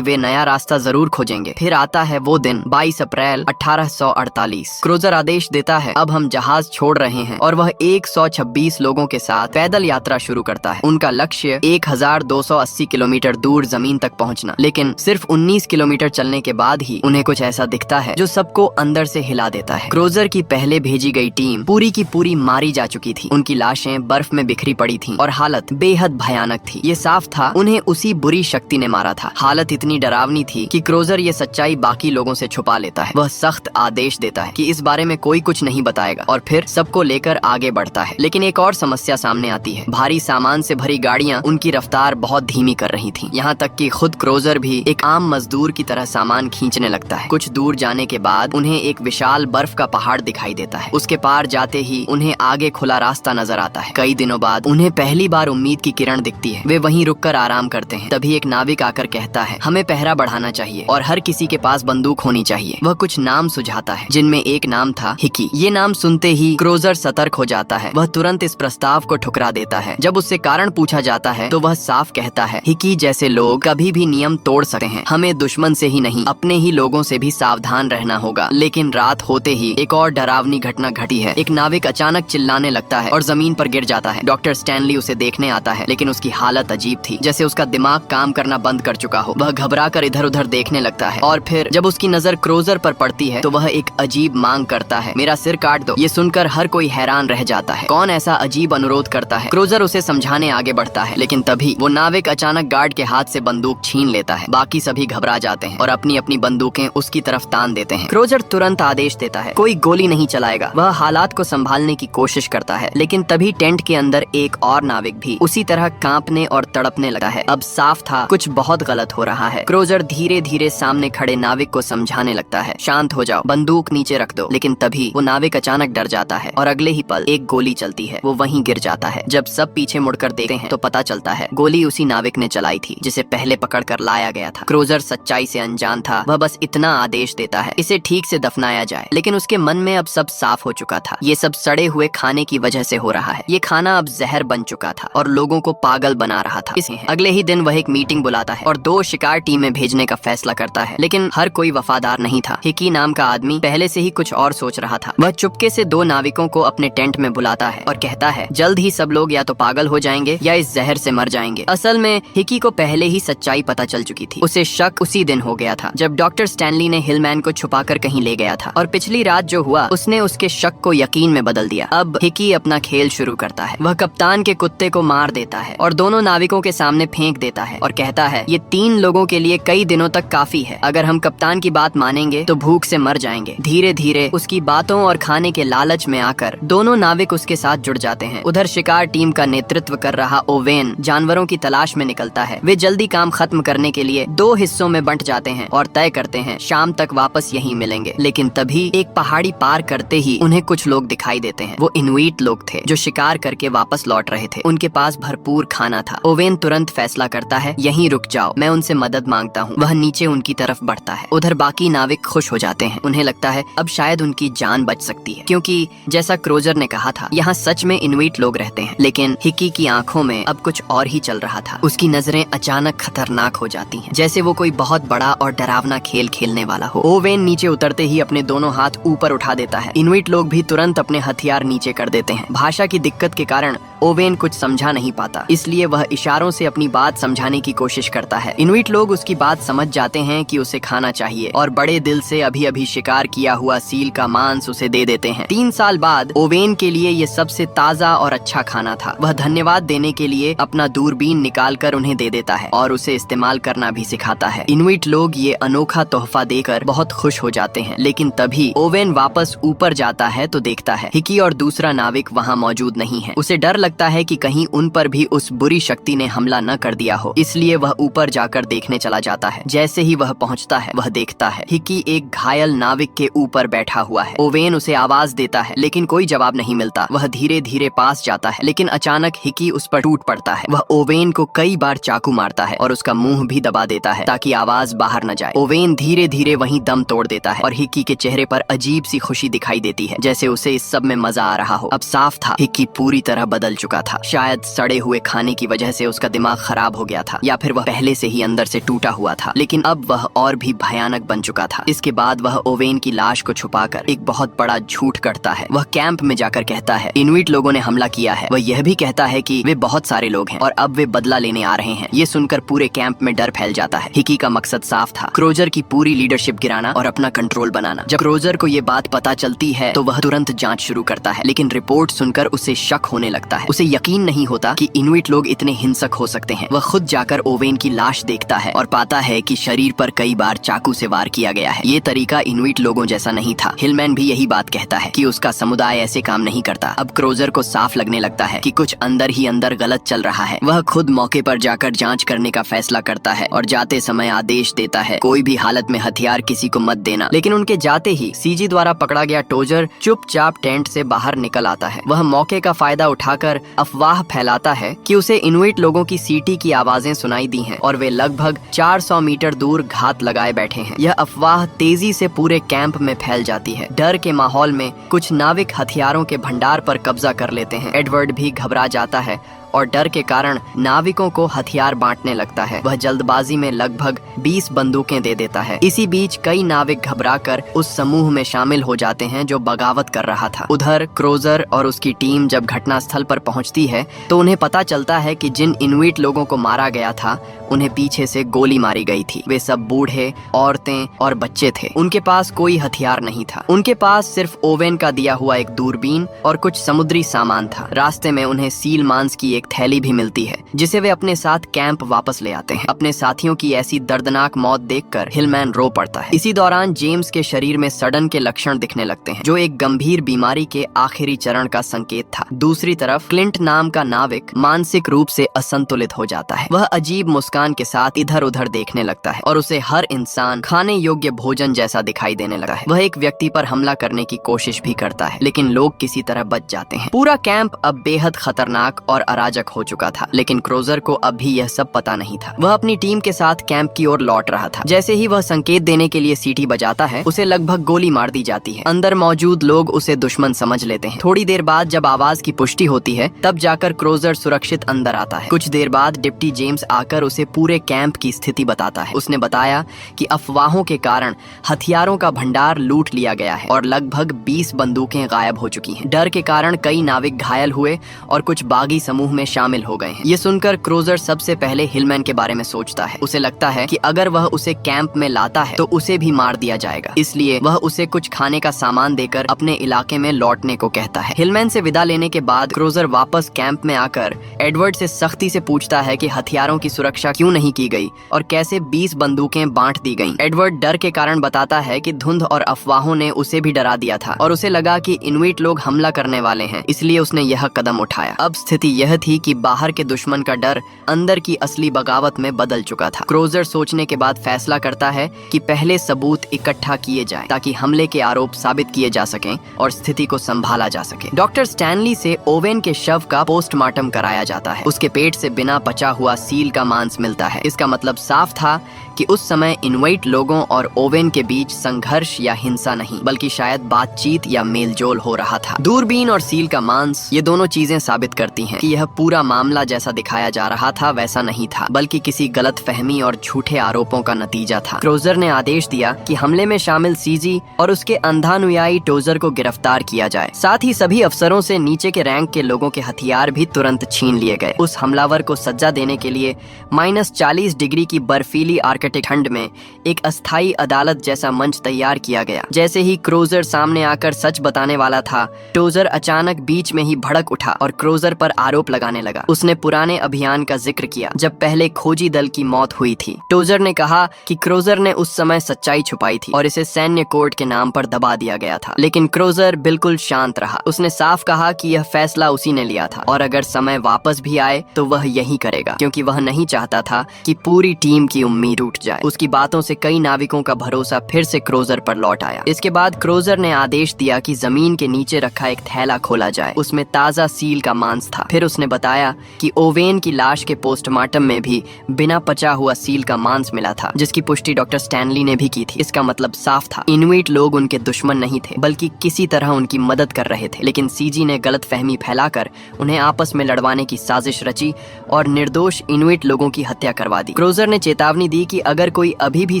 [SPEAKER 1] वे नया रास्ता जरूर खोजेंगे। फिर आता है वो दिन 22 अप्रैल 1848। क्रूजर आदेश देता है अब हम जहाज छोड़ रहे हैं और वह 126 लोगों के साथ पैदल यात्रा शुरू करता है। उनका लक्ष्य 1280 किलोमीटर दूर जमीन तक पहुंचना, लेकिन सिर्फ 19 किलोमीटर चलने के बाद ही उन्हें कुछ ऐसा दिखता है जो सबको अंदर से हिला देता है। क्रूजर की पहले भेजी गई टीम पूरी की पूरी मारी जा चुकी थी। उनकी लाशें बर्फ में बिखरी पड़ी थीं और हालत बेहद भयानक थी। ये साफ था उन्हें उसी बुरी शक्ति ने मारा था। हालत इतनी डरावनी थी कि क्रूजर ये सच्चाई बाकी लोगों से छुपा लेता है। वह सख्त आदेश देता है कि इस बारे में कोई कुछ नहीं बताएगा और फिर सबको लेकर आगे बढ़ता है। लेकिन एक और समस्या सामने आती है। भारी सामान से भरी गाड़ियां उनकी रफ्तार बहुत धीमी कर रही थीं। यहाँ तक कि खुद क्रूजर भी एक आम मजदूर की तरह सामान खींचने लगता है। कुछ दूर जाने के बाद उन्हें एक विशाल बर्फ का पहाड़ दिखाई देता है। उसके पार जाते ही उन्हें आगे खुला रास्ता नजर आता है। कई दिनों बाद उन्हें पहली बार उम्मीद की किरण दिखती है। वे वहीं रुककर आराम करते हैं। तभी एक नाविक आकर कहता है हमें पहरा बढ़ाना चाहिए और हर किसी के पास बंदूक होनी चाहिए। वह कुछ नाम सुझाता है जिनमें एक नाम था हिकी। ये नाम सुनते ही क्रूजर सतर्क हो जाता है। वह तुरंत इस प्रस्ताव को ठुकरा देता है। जब उससे कारण पूछा जाता है तो वह साफ कहता है हिकी जैसे लोग कभी भी नियम तोड़ सकते हैं। हमें दुश्मन से ही नहीं अपने ही लोगों से भी सावधान रहना होगा। लेकिन रात होते ही एक और डरावनी घटना घटी है। एक नाविक अचानक चिल्लाने लगता है और जमीन पर गिर जाता है। डॉक्टर स्टैनली उसे देखने आता है लेकिन उसकी हालत अजीब थी, जैसे उसका दिमाग काम करना बंद कर चुका हो। वह घबराकर इधर उधर देखने लगता है और फिर जब उसकी नजर क्रूजर पर पड़ती है तो वह एक अजीब मांग करता है, मेरा सिर काट दो। ये सुनकर हर कोई हैरान रह जाता है। कौन ऐसा अजीब अनुरोध करता है? क्रूजर उसे समझाने आगे बढ़ता है लेकिन तभी वो नाविक अचानक गार्ड के हाथ से बंदूक छीन लेता है। बाकी सभी घबरा जाते हैं और अपनी अपनी बंदूकें उसकी तरफ तान देते हैं। क्रूजर तुरंत आदेश देता है कोई गोली नहीं चलाएगा। वह हालात को संभालने की कोशिश करता है लेकिन तभी टेंट के अंदर एक और नाविक भी उसी तरह कांपने और तड़पने लगा है। अब साफ था कुछ बहुत गलत हो रहा है। क्रूजर धीरे धीरे सामने खड़े नाविक को समझाने लगता है शांत हो जाओ, बंदूक नीचे रख दो। लेकिन तभी वो नाविक अचानक डर जाता है और अगले ही पल एक गोली चलती है। वो वहीं गिर जाता है। जब सब पीछे मुड़कर देखते हैं तो पता चलता है गोली उसी नाविक ने चलाई थी जिसे पहले पकड़ कर लाया गया था। क्रूजर सच्चाई से अनजान था। वह बस इतना आदेश देता है इसे ठीक से दफनाया जाए। लेकिन उसके मन में अब सब साफ हो चुका था। ये सब सड़े हुए खाने की वजह से हो रहा है। ये खाना अब जहर बन चुका था और लोगों को पागल बना रहा था। अगले ही दिन वह एक मीटिंग बुलाता है और 2 शिकार टीमें भेजने का फैसला करता है। लेकिन हर कोई वफादार नहीं था। हिकी नाम का आदमी पहले से ही कुछ और सोच रहा था। वह चुपके से 2 नाविकों को अपने टेंट में बुलाता है और कहता है जल्द ही सब लोग या तो पागल हो जाएंगे या इस जहर से मर जाएंगे। असल में हिकी को पहले ही सच्चाई पता चल चुकी थी। उसे शक उसी दिन हो गया था जब डॉक्टर स्टैनली ने हिलमैन को छुपाकर कहीं ले गया था और पिछली रात जो हुआ उसने उसके शक को यकीन में बदल दिया। अब हिकी अपना खेल शुरू करता है। वह कप्तान के कुत्ते को मार देता है और दोनों नाविकों के सामने फेंक देता है और कहता है ये 3 लोगों के लिए कई दिनों तक काफी है। अगर हम कप्तान की बात मानेंगे तो भूख से मर जाएंगे। धीरे धीरे उसकी बातों और खाने के लालच में आकर दोनों नाविक उसके साथ जुड़ जाते हैं। उधर शिकार टीम का नेतृत्व कर रहा ओवेन जानवरों की तलाश में निकलता है। वे जल्दी काम खत्म करने के लिए 2 हिस्सों में बंट जाते हैं और तय करते हैं शाम तक वापस यहीं मिलेंगे। लेकिन तभी एक पहाड़ी पार करते ही उन्हें कुछ लोग दिखाई देते हैं। वो इनुइट लोग थे जो शिकार करके वापस लौट रहे थे। उनके पास भरपूर खाना था। ओवेन तुरंत फैसला करता है यहीं रुक जाओ, मैं उनसे मदद मांगता हूँ। वह नीचे उनकी तरफ बढ़ता है। उधर बाकी नाविक खुश हो जाते हैं। उन्हें लगता है अब शायद उनकी जान बच सकती है, क्योंकि जैसा क्रूजर ने कहा था यहाँ सच में इनुइट लोग रहते हैं। लेकिन हिकी की आंखों में अब कुछ और ही चल रहा था। उसकी नजरें अचानक खतरनाक हो जाती हैं, जैसे वो कोई बहुत बड़ा और डरावना खेल खेलने वाला हो। ओवेन नीचे उतरते ही अपने दोनों हाथ ऊपर उठा देता है। इनुइट लोग भी तुरंत अपने हथियार नीचे कर देते हैं। भाषा की दिक्कत के कारण ओवेन कुछ समझा नहीं पाता, इसलिए वह इशारों से अपनी बात समझाने की कोशिश करता है। इनुइट लोग उसकी बात समझ जाते हैं कि उसे खाना चाहिए और बड़े दिल से अभी अभी शिकार किया हुआ सील का मांस उसे दे देते हैं। 3 साल बाद ओवेन के लिए ये सबसे ताज़ा और अच्छा खाना था। वह धन्यवाद देने के लिए अपना दूरबीन निकालकर उन्हें दे देता है और उसे इस्तेमाल करना भी सिखाता है। इनुइट लोग ये अनोखा तोहफा देकर बहुत खुश हो जाते हैं, लेकिन तभी ओवेन वापस ऊपर जाता है तो देखता है हिकी और दूसरा नाविक वहाँ मौजूद नहीं है। उसे डर लगता है कि कहीं उन पर भी उस बुरी शक्ति ने हमला न कर दिया हो, इसलिए वह ऊपर जाकर देखने चला जाता है। जैसे ही वह पहुँचता है वह देखता है हिकी एक घायल नाविक के ऊपर बैठा हुआ है। ओवेन उसे आवाज देता है लेकिन कोई जवाब नहीं मिलता। वह धीरे धीरे पास जाता है, लेकिन अचानक हिकी उस पर टूट पड़ता है। वह ओवेन को कई बार चाकू मारता है और उसका मुंह भी दबा देता है ताकि आवाज बाहर न जाए। ओवेन धीरे धीरे वहीं दम तोड़ देता है और हिकी के चेहरे पर अजीब सी खुशी दिखाई देती है, जैसे उसे इस सब में मजा आ रहा हो। अब साफ था हिकी पूरी तरह बदल चुका था। शायद सड़े हुए खाने की वजह से उसका दिमाग खराब हो गया था, या फिर वह पहले से ही अंदर से टूटा हुआ था, लेकिन अब वह और भी भयानक बन चुका था। इसके बाद वह ओवेन की लाश को छुपाकर एक बहुत बड़ा झूठ करता है। वह कैंप में जाकर कहता है इनुइट लोगों ने हमला किया है। वह यह भी कहता है कि वे बहुत सारे लोग हैं और अब वे बदला लेने आ रहे हैं। ये सुनकर पूरे कैंप में डर फैल जाता है। हिकी का मकसद साफ था, क्रोजर की पूरी लीडरशिप गिराना और अपना कंट्रोल बनाना। जब क्रोजर को ये बात पता चलती है तो वह तुरंत जांच शुरू करता है, लेकिन रिपोर्ट सुनकर उसे शक होने लगता है। उसे यकीन नहीं होता कि इनुइट लोग इतने हिंसक हो सकते हैं। वह खुद जाकर ओवेन की लाश देखता है और पाता है कि शरीर पर कई बार चाकू से वार किया गया है। ये तरीका इनुइट लोगों जैसा नहीं था। हिलमैन भी यही बात कहता है कि उसका समुदाय ऐसे काम नहीं करता। अब क्रोजर को साफ लगने लगता है कि कुछ अंदर ही अंदर गलत चल रहा है। वह खुद मौके पर जाकर जांच करने का फैसला करता है और जाते समय आदेश देता है कोई भी हालत में हथियार किसी को मत देना। लेकिन उनके जाते ही सीजी द्वारा पकड़ा गया टोजर चुपचाप टेंट से बाहर निकल आता है। वह मौके का फायदा उठाकर अफवाह फैलाता है कि उसे इनुइट लोगों की सीटी की आवाजें सुनाई दी हैं और वे लगभग 400 मीटर दूर घात लगाए बैठे हैं। यह अफवाह तेजी से पूरे कैंप में फैल जाती है। डर के माहौल में कुछ नाविक हथियारों के भंडार पर कब्जा कर लेते हैं। एडवर्ड भी घबरा जाता है और डर के कारण नाविकों को हथियार बांटने लगता है। वह जल्दबाजी में लगभग 20 बंदूकें दे देता है। इसी बीच कई नाविक घबराकर उस समूह में शामिल हो जाते हैं जो बगावत कर रहा था। उधर क्रोजर और उसकी टीम जब घटनास्थल पर पहुंचती है तो उन्हें पता चलता है कि जिन इनुइट लोगों को मारा गया था उन्हें पीछे से गोली मारी गई थी। वे सब बूढ़े, औरतें और बच्चे थे। उनके पास कोई हथियार नहीं था। उनके पास सिर्फ ओवेन का दिया हुआ एक दूरबीन और कुछ समुद्री सामान था। रास्ते में उन्हें सील मांस की एक थैली भी मिलती है जिसे वे अपने साथ कैंप वापस ले आते हैं। अपने साथियों की ऐसी दर्दनाक मौत देखकर हिलमैन रो पड़ता है। इसी दौरान जेम्स के शरीर में सड़न के लक्षण दिखने लगते हैं, जो एक गंभीर बीमारी के आखिरी चरण का संकेत था। दूसरी तरफ क्लिंट नाम का नाविक मानसिक रूप से असंतुलित हो जाता है। वह अजीब मुस्कान के साथ इधर उधर देखने लगता है और उसे हर इंसान खाने योग्य भोजन जैसा दिखाई देने लगा है। वह एक व्यक्ति पर हमला करने की कोशिश भी करता है, लेकिन लोग किसी तरह बच जाते हैं। पूरा कैंप अब बेहद खतरनाक और अराजक हो चुका था, लेकिन क्रोजर को अब भी यह सब पता नहीं था। वह अपनी टीम के साथ कैंप की ओर लौट रहा था। जैसे ही वह संकेत देने के लिए सीटी बजाता है, उसे लगभग गोली मार दी जाती है। अंदर मौजूद लोग उसे दुश्मन समझ लेते हैं। थोड़ी देर बाद जब आवाज की पुष्टि होती है, तब जाकर क्रोजर सुरक्षित अंदर आता है। कुछ देर बाद डिप्टी जेम्स आकर उसे पूरे कैंप की स्थिति बताता है। उसने बताया कि अफवाहों के कारण हथियारों का भंडार लूट लिया गया है और लगभग 20 बंदूकें गायब हो चुकी हैं। डर के कारण कई नाविक घायल हुए और कुछ बागी समूह में शामिल हो गए हैं। ये सुनकर क्रोजर सबसे पहले हिलमैन के बारे में सोचता है। उसे लगता है कि अगर वह उसे कैंप में लाता है तो उसे भी मार दिया जाएगा, इसलिए वह उसे कुछ खाने का सामान देकर अपने इलाके में लौटने को कहता है। हिलमैन से विदा लेने के बाद क्रोजर वापस कैंप में आकर एडवर्ड से सख्ती से पूछता है कि हथियारों की सुरक्षा क्यों नहीं की गई और कैसे 20 बंदूकें बांट दी गईं। एडवर्ड डर के कारण बताता है कि धुंध और अफवाहों ने उसे भी डरा दिया था और उसे लगा कि इनुइट लोग हमला करने वाले हैं, इसलिए उसने यह कदम उठाया। अब स्थिति यह थी कि बाहर के दुश्मन का डर अंदर की असली बगावत में बदल चुका था। क्रोजर सोचने के बाद फैसला करता है कि पहले सबूत इकट्ठा किए जाएं ताकि हमले के आरोप साबित किए जा सकें और स्थिति को संभाला जा सके। डॉक्टर स्टैनली से ओवेन के शव का पोस्टमार्टम कराया जाता है। उसके पेट से बिना पचा हुआ सील का मांस मिलता है। इसका मतलब साफ था कि उस समय इनुइट लोगों और ओवेन के बीच संघर्ष या हिंसा नहीं, बल्कि शायद बातचीत या मेलजोल हो रहा था। दूरबीन और सील का मांस, ये दोनों चीजें साबित करती हैं कि यह पूरा मामला जैसा दिखाया जा रहा था वैसा नहीं था, बल्कि किसी गलतफहमी और झूठे आरोपों का नतीजा था। क्रोजर ने आदेश दिया कि हमले में शामिल सीजी और उसके अंधानुयायी टोजर को गिरफ्तार किया जाए। साथ ही सभी अफसरों से नीचे के रैंक के लोगों के हथियार भी तुरंत छीन लिए गए। उस हमलावर को सजा देने के लिए -40 डिग्री की बर्फीली आर्कटिक ठंड में एक अस्थायी अदालत जैसा मंच तैयार किया गया। जैसे ही क्रोजर सामने आकर सच बताने वाला था, टोजर अचानक बीच में ही भड़क उठा और क्रोजर पर आरोप लगाने लगा। उसने पुराने अभियान का जिक्र किया जब पहले खोजी दल की मौत हुई थी। टोजर ने कहा कि क्रोजर ने उस समय सच्चाई छुपाई थी और इसे सैन्य कोर्ट के नाम पर दबा दिया गया था। लेकिन क्रोजर बिल्कुल शांत रहा। उसने साफ कहा कि यह फैसला उसी ने लिया था और अगर समय वापस भी आए तो वह यही करेगा, क्योंकि वह नहीं चाहता था कि पूरी टीम की उम्मीद टूट जाए। उसकी बातों से कई नाविकों का भरोसा फिर से क्रोजर पर लौट आया। इसके बाद क्रोजर ने आदेश दिया कि जमीन के नीचे रखा एक थैला खोला जाए। उसमें ताजा सील का मांस था। फिर उसने बताया कि ओवेन की लाश के पोस्टमार्टम में भी बिना पचा हुआ सील का मांस मिला था, जिसकी पुष्टि डॉक्टर स्टैनली ने भी की थी। इसका मतलब साफ था, इनुइट लोग उनके दुश्मन नहीं थे, बल्कि किसी तरह उनकी मदद कर रहे थे। लेकिन सीजी ने गलतफहमी फैलाकर उन्हें आपस में लड़वाने की साजिश रची और निर्दोष इनुइट लोगों की हत्या करवा दी। क्रोजर ने चेतावनी दी कि अगर कोई अभी भी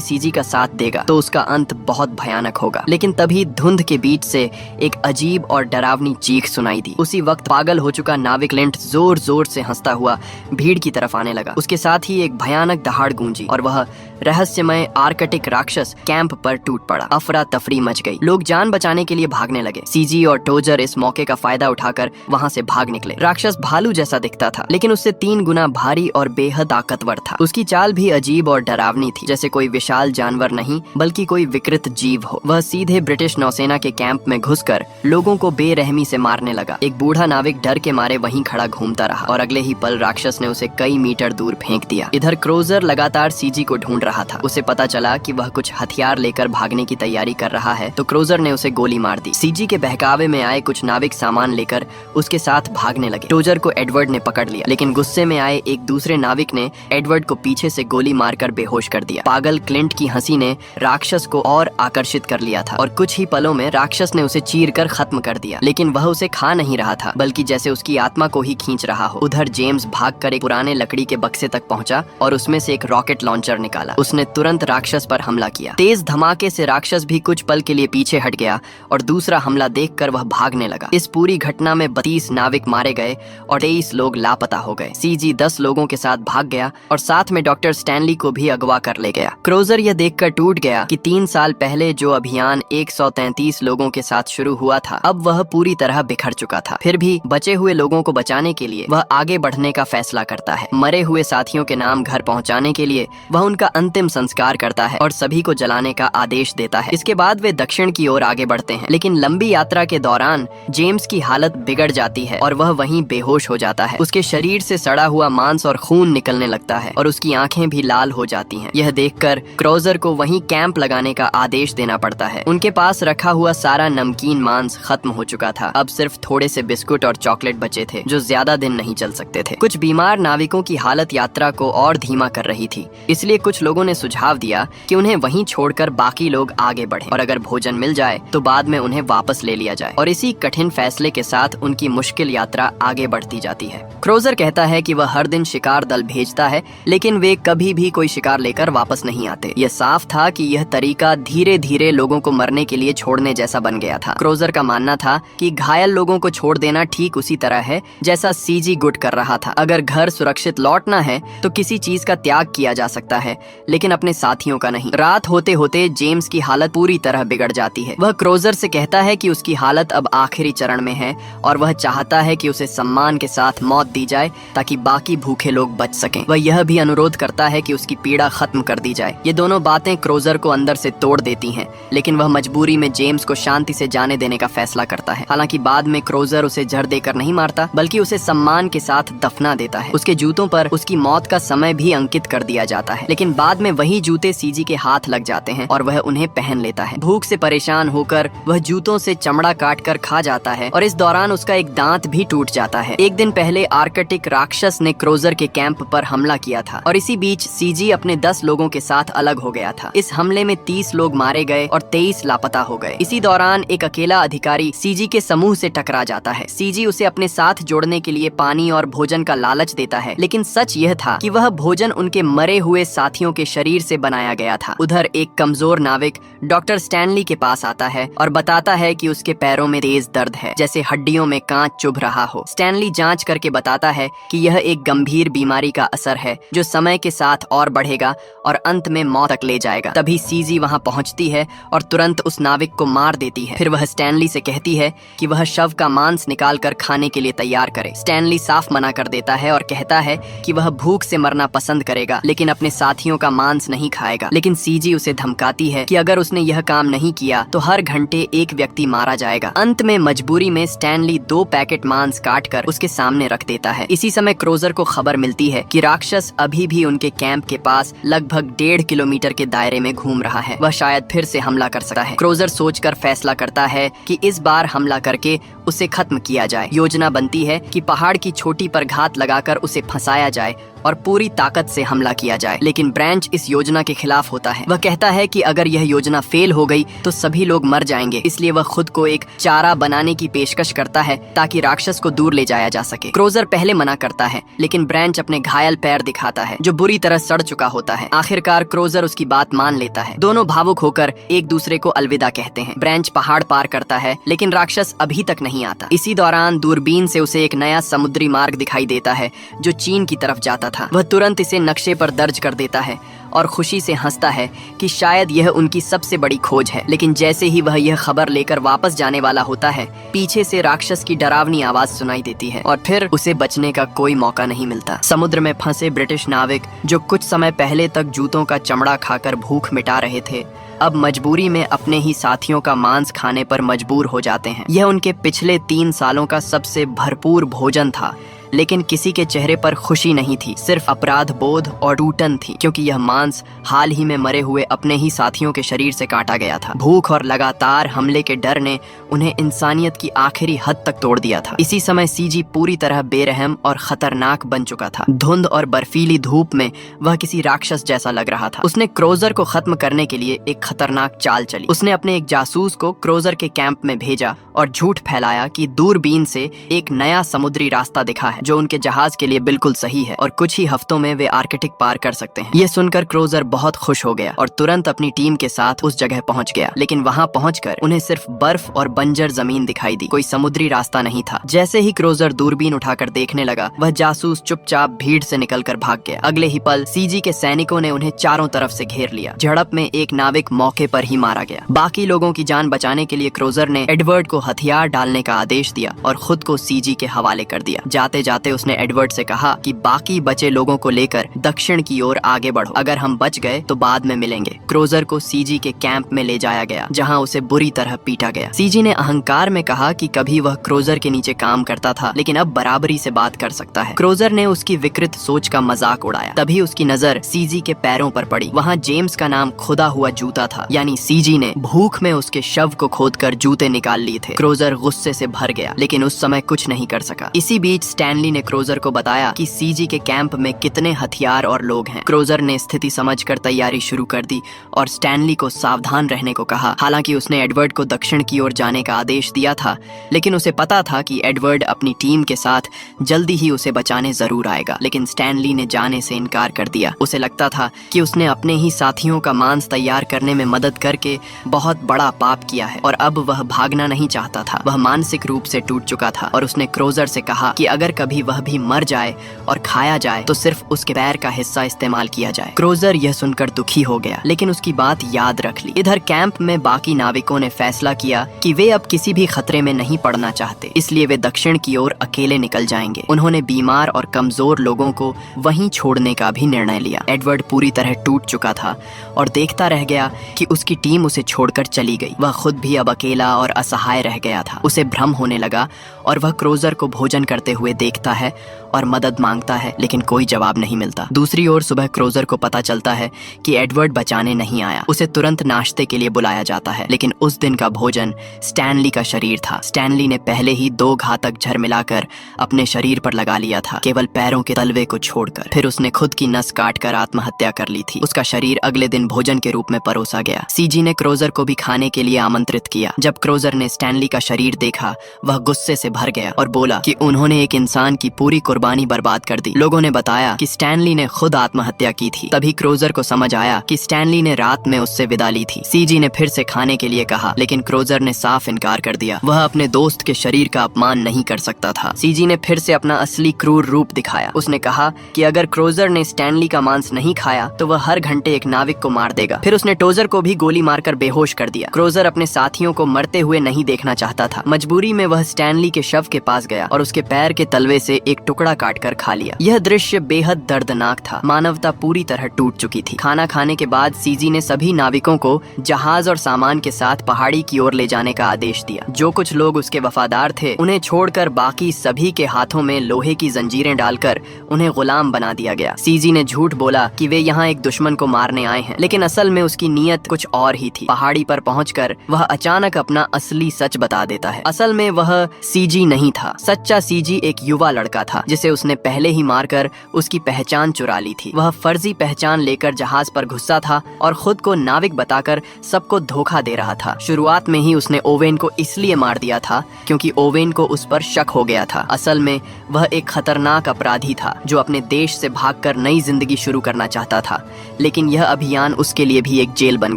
[SPEAKER 1] सीजी का साथ देगा तो उसका अंत बहुत भयानक होगा। लेकिन तभी धुंध के बीच से एक अजीब और डरावनी चीख सुनाई दी। उसी वक्त पागल हो चुका नाविक लिंट जोर जोर से हंसता हुआ भीड़ की तरफ आने लगा। उसके साथ ही एक भयानक दहाड़ गूंजी और वह रहस्यमय आर्कटिक राक्षस कैंप पर टूट पड़ा। अफरा तफरी मच गई। लोग जान बचाने के लिए भागने लगे। सीजी और टोजर इस मौके का फायदा उठाकर वहां से भाग निकले। राक्षस भालू जैसा दिखता था, लेकिन उससे 3 गुना भारी और बेहद ताकतवर था। उसकी चाल भी अजीब और डरावनी थी, जैसे कोई विशाल जानवर नहीं बल्कि कोई विकृत जीव हो। वह सीधे ब्रिटिश नौसेना के कैंप में घुसकर लोगों को बेरहमी से मारने लगा। एक बूढ़ा नाविक डर के मारे वहीं खड़ा घूमता रहा और अगले ही पल राक्षस ने उसे कई मीटर दूर फेंक दिया। इधर क्रोजर लगातार सीजी को ढूंढ रहा था। उसे पता चला कि वह कुछ हथियार लेकर भागने की तैयारी कर रहा है, तो क्रोजर ने उसे गोली मार दी। सीजी के बहकावे में आए कुछ नाविक सामान लेकर उसके साथ भागने लगे। टोजर को एडवर्ड ने पकड़ लिया, लेकिन गुस्से में आए एक दूसरे नाविक ने एडवर्ड को पीछे से गोली मारकर बेहोश कर दिया। पागल क्लिंट की हंसी ने राक्षस को और आकर्षित कर लिया था और कुछ ही पलों में राक्षस ने उसे चीरकर खत्म कर दिया। लेकिन वह उसे खा नहीं रहा था, बल्कि जैसे उसकी आत्मा को ही खींच रहा हो। उधर जेम्स भागकर एक पुराने लकड़ी के बक्से तक पहुंचा और उसमें से एक रॉकेट लॉन्चर निकाला। उसने तुरंत राक्षस पर हमला किया। तेज धमाके से राक्षस भी कुछ पल के लिए पीछे हट गया और दूसरा हमला देखकर वह भागने लगा। इस पूरी घटना में 32 नाविक मारे गए और 23 लोग लापता हो गए। सीजी 10 लोगों के साथ भाग गया और साथ में डॉक्टर स्टैनली को भी अगवा कर ले गया। क्रोजर यह देखकर टूट गया कि 3 साल पहले जो अभियान 133 लोगों के साथ शुरू हुआ था, अब वह पूरी तरह बिखर चुका था। फिर भी बचे हुए लोगों को बचाने के लिए वह आगे बढ़ने का फैसला करता है। मरे हुए साथियों के नाम घर पहुंचाने के लिए वह उनका अंतिम संस्कार करता है और सभी को जलाने का आदेश देता है। इसके बाद वे दक्षिण की ओर आगे बढ़ते हैं, लेकिन लंबी यात्रा के दौरान जेम्स की हालत बिगड़ जाती है और वह वहीं बेहोश हो जाता है। उसके शरीर से सड़ा हुआ मांस और खून निकलने लगता है और उसकी आंखें भी लाल हो जाती हैं। यह देखकर क्रोजर को वहीं कैंप लगाने का आदेश देना पड़ता है। उनके पास रखा हुआ सारा नमकीन मांस खत्म हो चुका था। अब सिर्फ थोड़े से बिस्कुट और चॉकलेट बचे थे, जो ज्यादा दिन नहीं चल सकते थे। कुछ बीमार नाविकों की हालत यात्रा को और धीमा कर रही थी, इसलिए कुछ लोगों ने सुझाव दिया कि उन्हें वहीं छोड़कर बाकी लोग आगे बढ़ें और अगर भोजन मिल जाए तो बाद में उन्हें वापस ले लिया जाए। और इसी कठिन फैसले के साथ उनकी मुश्किल यात्रा आगे बढ़ती जाती है। क्रोजर कहता है कि वह हर दिन शिकार दल भेजता है, लेकिन वे कभी भी कोई शिकार लेकर वापस नहीं आते। यह साफ था कि यह तरीका धीरे धीरे लोगों को मरने के लिए छोड़ने जैसा बन गया था। क्रोजर का मानना था कि घायल लोगों को छोड़ देना ठीक उसी तरह है जैसा सीजी गुड कर रहा था। अगर घर सुरक्षित लौटना है तो किसी चीज का त्याग किया जा सकता है, लेकिन अपने साथियों का नहीं। रात होते होते जेम्स की हालत पूरी तरह बिगड़ जाती है। वह क्रोजर से कहता है कि उसकी हालत अब आखिरी चरण में है और वह चाहता है कि उसे सम्मान के साथ मौत दी जाए ताकि बाकी भूखे लोग बच सकें। वह यह भी अनुरोध करता है कि उसकी पीड़ा खत्म कर दी जाए। ये दोनों बातें क्रोजर को अंदर से तोड़ देती हैं, लेकिन वह मजबूरी में जेम्स को शांति से जाने देने का फैसला करता है। हालांकि बाद में क्रोजर उसे जड़ देकर नहीं मारता, बल्कि उसे सम्मान के साथ दफना देता है। उसके जूतों पर उसकी मौत का समय भी अंकित कर दिया जाता है, लेकिन बाद में वही जूते सीजी के हाथ लग जाते हैं और वह उन्हें पहन लेता है। भूख से परेशान होकर वह जूतों से चमड़ा काट कर खा जाता है और इस दौरान उसका एक दांत भी टूट जाता है। एक दिन पहले आर्कटिक राक्षस ने क्रोजर के कैंप पर हमला किया था और इसी बीच सीजी अपने 10 लोगों के साथ अलग हो गया था। इस हमले में 30 लोग मारे गए और 23 लापता हो गए। इसी दौरान एक अकेला अधिकारी सीजी के समूह से टकरा जाता है। सीजी उसे अपने साथ जोड़ने के लिए पानी और भोजन का लालच देता है, लेकिन सच यह था कि वह भोजन उनके मरे हुए साथियों के शरीर से बनाया गया था। उधर एक कमजोर नाविक डॉक्टर स्टैनली के पास आता है और बताता है कि उसके पैरों में तेज दर्द है, जैसे हड्डियों में कांच चुभ रहा हो। स्टैनली जांच करके बताता है कि यह एक गंभीर बीमारी का असर है जो समय के साथ और बढ़ेगा और अंत में मौत तक ले जाएगा। तभी सीजी वहां पहुंचती है और तुरंत उस नाविक को मार देती है। फिर वह स्टैनली से कहती है कि वह शव का मांस निकाल कर खाने के लिए तैयार करे। स्टैनली साफ मना कर देता है और कहता है कि वह भूख से मरना पसंद करेगा, लेकिन अपने साथियों का मांस नहीं खाएगा। लेकिन सीजी उसे धमकाती है कि अगर उसने यह काम नहीं किया तो हर घंटे एक व्यक्ति मारा जाएगा। अंत में मजबूरी में स्टैनली 2 पैकेट मांस काटकर उसके सामने रख देता है। इसी समय क्रोजर को खबर मिलती है कि राक्षस अभी भी उनके कैंप के पास लगभग 1.5 किलोमीटर के दायरे में घूम रहा है। वह शायद फिर से हमला कर सकता है। क्रोजर सोचकर फैसला करता है कि इस बार हमला करके उसे खत्म किया जाए। योजना बनती है कि पहाड़ की चोटी पर घात लगाकर उसे फंसाया जाए और पूरी ताकत से हमला किया जाए। लेकिन ब्रांच इस योजना के खिलाफ होता है। वह कहता है कि अगर यह योजना फेल हो गई तो सभी लोग मर जाएंगे, इसलिए वह खुद को एक चारा बनाने की पेशकश करता है ताकि राक्षस को दूर ले जाया जा सके। क्रोजर पहले मना करता है, लेकिन ब्रांच अपने घायल पैर दिखाता है जो बुरी तरह सड़ चुका होता है। आखिरकार क्रोजर उसकी बात मान लेता है। दोनों भावुक होकर एक दूसरे को अलविदा कहते हैं। ब्रांच पहाड़ पार करता है, लेकिन राक्षस अभी तक नहीं आता। इसी दौरान दूरबीन से उसे एक नया समुद्री मार्ग दिखाई देता है जो चीन की तरफ जाता था। वह तुरंत इसे नक्शे पर दर्ज कर देता है और खुशी से हंसता है कि शायद यह उनकी सबसे बड़ी खोज है। लेकिन जैसे ही वह यह खबर लेकर वापस जाने वाला होता है, पीछे से राक्षस की डरावनी आवाज सुनाई देती है और फिर उसे बचने का कोई मौका नहीं मिलता। समुद्र में फंसे ब्रिटिश नाविक जो कुछ समय पहले तक जूतों का चमड़ा खाकर भूख मिटा रहे थे, अब मजबूरी में अपने ही साथियों का मांस खाने पर मजबूर हो जाते हैं। यह उनके पिछले 3 सालों का सबसे भरपूर भोजन था, लेकिन किसी के चेहरे पर खुशी नहीं थी, सिर्फ अपराध बोध और टूटन थी, क्योंकि यह मांस हाल ही में मरे हुए अपने ही साथियों के शरीर से काटा गया था। भूख और लगातार हमले के डर ने उन्हें इंसानियत की आखिरी हद तक तोड़ दिया था। इसी समय सीजी पूरी तरह बेरहम और खतरनाक बन चुका था। धुंध और बर्फीली धूप में वह किसी राक्षस जैसा लग रहा था। उसने क्रोजर को खत्म करने के लिए एक खतरनाक चाल चली। उसने अपने एक जासूस को क्रोजर के कैंप में भेजा और झूठ फैलाया कि दूरबीन से एक नया समुद्री रास्ता दिखा है जो उनके जहाज के लिए बिल्कुल सही है और कुछ ही हफ्तों में वे आर्कटिक पार कर सकते हैं। यह सुनकर क्रोजर बहुत खुश हो गया और तुरंत अपनी टीम के साथ उस जगह पहुंच गया। लेकिन वहां पहुंचकर उन्हें सिर्फ बर्फ और बंजर जमीन दिखाई दी, कोई समुद्री रास्ता नहीं था। जैसे ही क्रोजर दूरबीन उठाकर देखने लगा, वह जासूस चुपचाप भीड़ से निकलकर भाग गया। अगले ही पल सीजी के सैनिकों ने उन्हें चारों तरफ से घेर लिया। झड़प में एक नाविक मौके पर ही मारा गया। बाकी लोगों की जान बचाने के लिए क्रोजर ने एडवर्ड को हथियार डालने का आदेश दिया और खुद को सीजी के हवाले कर दिया। जाते जाते उसने एडवर्ड से कहा कि बाकी बचे लोगों को लेकर दक्षिण की ओर आगे बढ़ो, अगर हम बच गए तो बाद में मिलेंगे। क्रोजर को सीजी के कैंप में ले जाया गया जहां उसे बुरी तरह पीटा गया। सीजी ने अहंकार में कहा कि कभी वह क्रोजर के नीचे काम करता था, लेकिन अब बराबरी से बात कर सकता है। क्रोजर ने उसकी विकृत सोच का मजाक उड़ाया। तभी उसकी नजर सीजी के पैरों पर पड़ी। वहाँ जेम्स का नाम खुदा हुआ जूता था, यानी सीजी ने भूख में उसके शव को खोदकर जूते निकाल लिए थे। क्रोजर गुस्से से भर गया, लेकिन उस समय कुछ नहीं कर सका। इसी बीच स्टैनली ने क्रोजर को बताया कि सीजी के कैंप में कितने हथियार और लोग हैं। क्रोजर ने स्थिति समझकर तैयारी शुरू कर दी और स्टैनली को सावधान रहने को कहा। हालांकि उसने एडवर्ड को दक्षिण की ओर जाने का आदेश दिया था, लेकिन उसे पता था कि एडवर्ड अपनी टीम के साथ जल्दी ही उसे बचाने जरूर आएगा। लेकिन स्टैनली ने जाने से इनकार कर दिया। उसे लगता था कि उसने अपने ही साथियों का मांस तैयार करने में मदद करके बहुत बड़ा पाप किया है और अब वह भागना नहीं चाहता था। वह मानसिक रूप से टूट चुका था और उसने क्रोजर से कहा कि अगर कभी वह भी मर जाए और खाया जाए तो सिर्फ उसके पैर का हिस्सा इस्तेमाल किया जाए। क्रोजर यह सुनकर दुखी हो गया, लेकिन उसकी बात याद रख ली। इधर कैंप में बाकी नाविकों ने फैसला किया कि वे अब किसी भी खतरे में नहीं पड़ना चाहते, इसलिए वे दक्षिण की ओर अकेले निकल जाएंगे। उन्होंने बीमार और कमजोर लोगों को वहीं छोड़ने का भी निर्णय लिया। एडवर्ड पूरी तरह टूट चुका था और देखता रह गया कि उसकी टीम उसे छोड़कर चली गई। वह खुद भी अब अकेला और असहाय रह गया था। उसे भ्रम होने लगा और वह क्रोजर को भोजन करते हुए देखता है और मदद मांगता है, लेकिन कोई जवाब नहीं मिलता। दूसरी ओर सुबह क्रोजर को पता चलता है कि एडवर्ड बचाने नहीं आया। उसे तुरंत नाश्ते के लिए बुलाया जाता है, लेकिन उस दिन का भोजन स्टैनली का शरीर था। स्टैनली ने पहले ही 2 घातक जहर मिलाकर अपने शरीर पर लगा लिया था, केवल पैरों के तलवे को छोड़कर। फिर उसने खुद की नस काटकर आत्महत्या कर ली थी। उसका शरीर अगले दिन भोजन के रूप में परोसा गया। सीजी ने क्रोजर को भी खाने के लिए आमंत्रित किया। जब क्रोजर ने स्टैनली का शरीर देखा, वह गुस्से से भर गया और बोला कि उन्होंने एक इंसान की पूरी कुर्बानी बर्बाद कर दी। लोगों ने बताया कि स्टैनली ने खुद आत्महत्या की थी। तभी क्रोजर को समझ आया कि स्टैनली ने रात में उससे विदा ली थी। सीजी ने फिर से खाने के लिए कहा, लेकिन क्रोजर ने साफ इनकार कर दिया। वह अपने दोस्त के शरीर का अपमान नहीं कर सकता था। सीजी ने फिर से अपना असली क्रूर रूप दिखाया। उसने कहा कि अगर क्रोजर ने स्टैनली का मांस नहीं खाया तो वह हर घंटे एक नाविक को मार देगा। फिर उसने टोजर को भी गोली मारकर बेहोश कर दिया। क्रोजर अपने साथियों को मरते हुए नहीं देखना चाहता था। मजबूरी में वह स्टैनली के शव के पास गया और उसके पैर के तलवे से एक टुकड़ा काटकर खा लिया। यह दृश्य बेहद दर्दनाक था। मानवता पूरी तरह टूट चुकी थी। खाना खाने के बाद सीजी ने सभी नाविकों को जहाज और सामान के साथ पहाड़ी की ओर ले जाने का आदेश दिया। जो कुछ लोग उसके वफादार थे, उन्हें छोड़कर बाकी सभी के हाथों में लोहे की जंजीरें डालकर उन्हें गुलाम बना दिया गया। सीजी ने झूठ बोला कि वे यहाँ एक दुश्मन को मारने आए हैं, लेकिन असल में उसकी नीयत कुछ और ही थी। पहाड़ी पर पहुंचकर वह अचानक अपना असली सच बता देता है। असल में वह सीजी नहीं था। सच्चा सीजी एक युवा लड़का था जिसे उसने पहले ही मारकर उसकी पहचान चुरा ली थी। वह फर्जी पहचान लेकर जहाज पर घुसा था और खुद को नाविक बताकर सबको धोखा दे रहा था। शुरुआत में ही उसने ओवेन को इसलिए मार दिया था क्योंकि ओवेन को उस पर शक हो गया था। असल में वह एक खतरनाक अपराधी था जो अपने देश से भागकर नई जिंदगी शुरू करना चाहता था, लेकिन यह अभियान उसके लिए भी एक जेल बन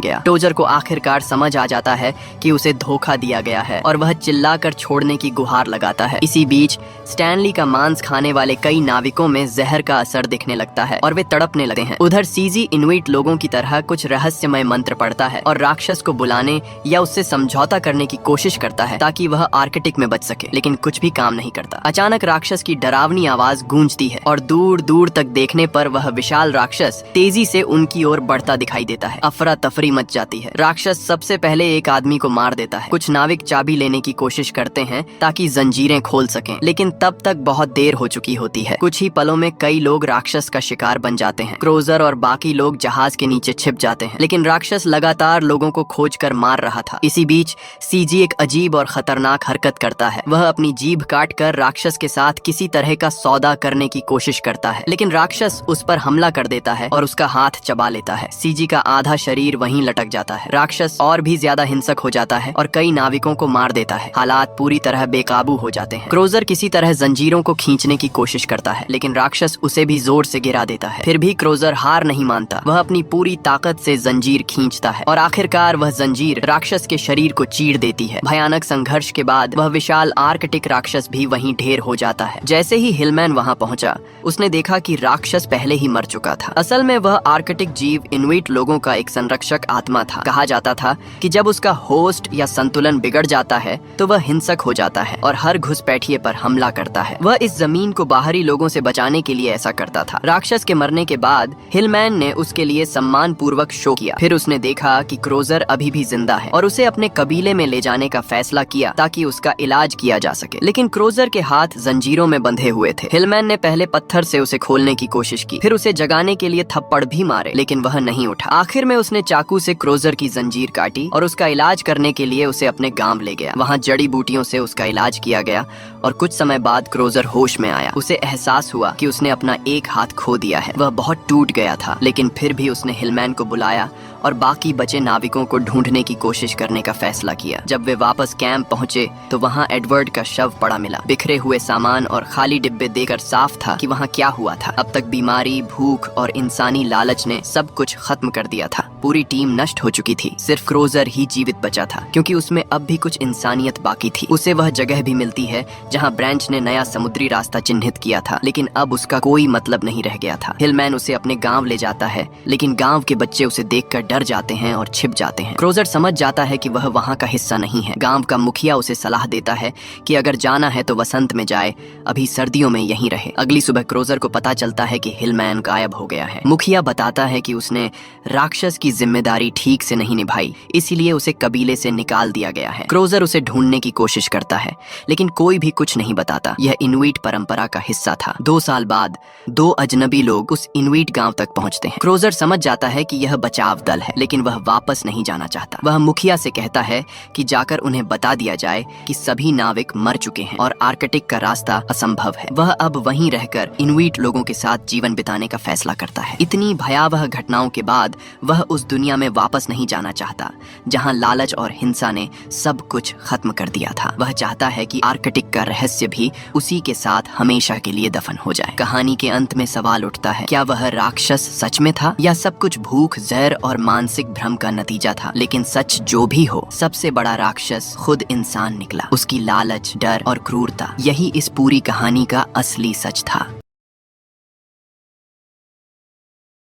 [SPEAKER 1] गया। टोजर को आखिरकार समझ आ जाता है कि उसे धोखा दिया गया है और वह चिल्लाकर छोड़ने की गुहार लगाता है। इसी बीच स्टैनली का मांस खाने वाले कई नाविकों में जहर का असर दिखने लगता है और वे तड़पने लगते हैं। उधर सीजी इनुइट लोगों की तरह कुछ रहस्यमय मंत्र पढ़ता है और राक्षस को बुलाने या उससे समझौता करने की कोशिश करता है ताकि वह आर्कटिक में बच सके, लेकिन कुछ भी काम नहीं करता। अचानक राक्षस की डरावनी आवाज गूंजती है और दूर दूर तक देखने पर वह विशाल राक्षस तेजी से उनकी ओर बढ़ता दिखाई देता है। अफरा तफरी मच जाती है। राक्षस सबसे पहले एक आदमी को मार देता है। कुछ नाविक चाबी लेने की कोशिश करते हैं ताकि जंजीरें खोल सकें, लेकिन तब तक बहुत देर हो चुकी होती है। कुछ ही पलों में कई लोग राक्षस का शिकार बन जाते हैं। क्रोजर और बाकी लोग जहाज के नीचे छिप जाते हैं, लेकिन राक्षस लगातार लोगों को खोजकर मार रहा था। इसी बीच सीजी एक अजीब और खतरनाक हरकत करता है। वह अपनी जीभ काटकर राक्षस के साथ किसी तरह का सौदा करने की कोशिश करता है, लेकिन राक्षस उस पर हमला कर देता है और उसका हाथ चबा लेता है। सीजी का आधा शरीर वहीं लटक जाता है। राक्षस और भी ज्यादा हिंसक हो जाता है और कई नाविकों को मार देता है। हालात पूरी तरह बेकाबू हो जाते हैं। क्रोजर किसी तरह जंजीरों को खींचने की कोशिश करता है, लेकिन राक्षस उसे भी जोर से गिरा देता है। फिर भी क्रोजर हार नहीं मानता। वह अपनी पूरी ताकत से जंजीर खींचता है और आखिरकार वह जंजीर राक्षस के शरीर को चीर देती है। भयानक संघर्ष के बाद वह विशाल आर्कटिक राक्षस भी वहीं ढेर हो जाता है। जैसे ही हिलमैन वहां पहुंचा, उसने देखा कि राक्षस पहले ही मर चुका था। असल में वह आर्कटिक जीव इनुइट लोगों का एक संरक्षक आत्मा था। कहा जाता था कि जब उसका होस्ट या संतुलन बिगड़ जाता है तो वह हिंसक हो जाता है और हर घुसपैठिए पर हमला करता है। वह इस जमीन को बाहरी लोगों से बचाने के लिए ऐसा करता था। राक्षस के मरने के बाद हिलमैन ने उसके लिए सम्मान पूर्वक शो किया। फिर उसने देखा कि क्रोजर अभी भी जिंदा है और उसे अपने कबीले में ले जाने का फैसला किया ताकि उसका इलाज किया जा सके, लेकिन क्रोजर के हाथ जंजीरों में बंधे हुए थे। हिलमैन ने पहले पत्थर से उसे खोलने की कोशिश की, फिर उसे जगाने के लिए थप्पड़ भी मारे, लेकिन वह नहीं उठा। आखिर में उसने चाकू से क्रोजर की जंजीर काटी और उसका इलाज करने के लिए उसे अपने गांव ले गया। वहाँ जड़ी बूटियों से उसका इलाज किया गया और कुछ समय बाद क्रोजर होश में आया। उसे एहसास हुआ कि उसने अपना एक हाथ खो दिया है। वह बहुत टूट गया था, लेकिन फिर भी उसने हिलमैन को बुलाया और बाकी बचे नाविकों को ढूंढने की कोशिश करने का फैसला किया। जब वे वापस कैंप पहुंचे तो वहां एडवर्ड का शव पड़ा मिला। बिखरे हुए सामान और खाली डिब्बे देखकर साफ था कि वहां क्या हुआ था। अब तक बीमारी, भूख और इंसानी लालच ने सब कुछ खत्म कर दिया था। पूरी टीम नष्ट हो चुकी थी। सिर्फ क्रोजर ही जीवित बचा था, क्योंकि उसमें अब भी कुछ इंसानियत बाकी थी। उसे वह जगह भी मिलती है जहाँ ब्रांच ने नया समुद्री रास्ता चिन्हित किया था, लेकिन अब उसका कोई मतलब नहीं रह गया था। हिलमैन उसे अपने गाँव ले जाता है, लेकिन गाँव के बच्चे उसे देखकर डर जाते हैं और छिप जाते हैं। क्रोजर समझ जाता है कि वह वहाँ का हिस्सा नहीं है। गांव का मुखिया उसे सलाह देता है कि अगर जाना है तो वसंत में जाए, अभी सर्दियों में यहीं रहे। अगली सुबह क्रोजर को पता चलता है कि हिलमैन गायब हो गया है। मुखिया बताता है कि उसने राक्षस की जिम्मेदारी ठीक से नहीं निभाई, इसीलिए उसे कबीले से निकाल दिया गया है। क्रोजर उसे ढूंढने की कोशिश करता है, लेकिन कोई भी कुछ नहीं बताता। यह इनुइट परंपरा का हिस्सा था। 2 साल बाद 2 अजनबी लोग उस इनुइट गांव तक पहुंचते हैं। क्रोजर समझ जाता है कि यह बचाव दल है, लेकिन वह वापस नहीं जाना चाहता। वह मुखिया से कहता है कि जाकर उन्हें बता दिया जाए कि सभी नाविक मर चुके हैं और आर्कटिक का रास्ता असंभव है। वह अब वहीं रहकर इनुइट लोगों के साथ जीवन बिताने का फैसला करता है। इतनी भयावह घटनाओं के बाद वह उस दुनिया में वापस नहीं जाना चाहता जहां लालच और हिंसा ने सब कुछ खत्म कर दिया था। वह चाहता है कि आर्कटिक का रहस्य भी उसी के साथ हमेशा के लिए दफन हो जाए। कहानी के अंत में सवाल उठता है, क्या वह राक्षस सच में था या सब कुछ भूख, जहर और मानसिक भ्रम का नतीजा था? लेकिन सच जो भी हो, सबसे बड़ा राक्षस खुद इंसान निकला। उसकी लालच, डर और क्रूरता, यही इस पूरी कहानी का असली सच था।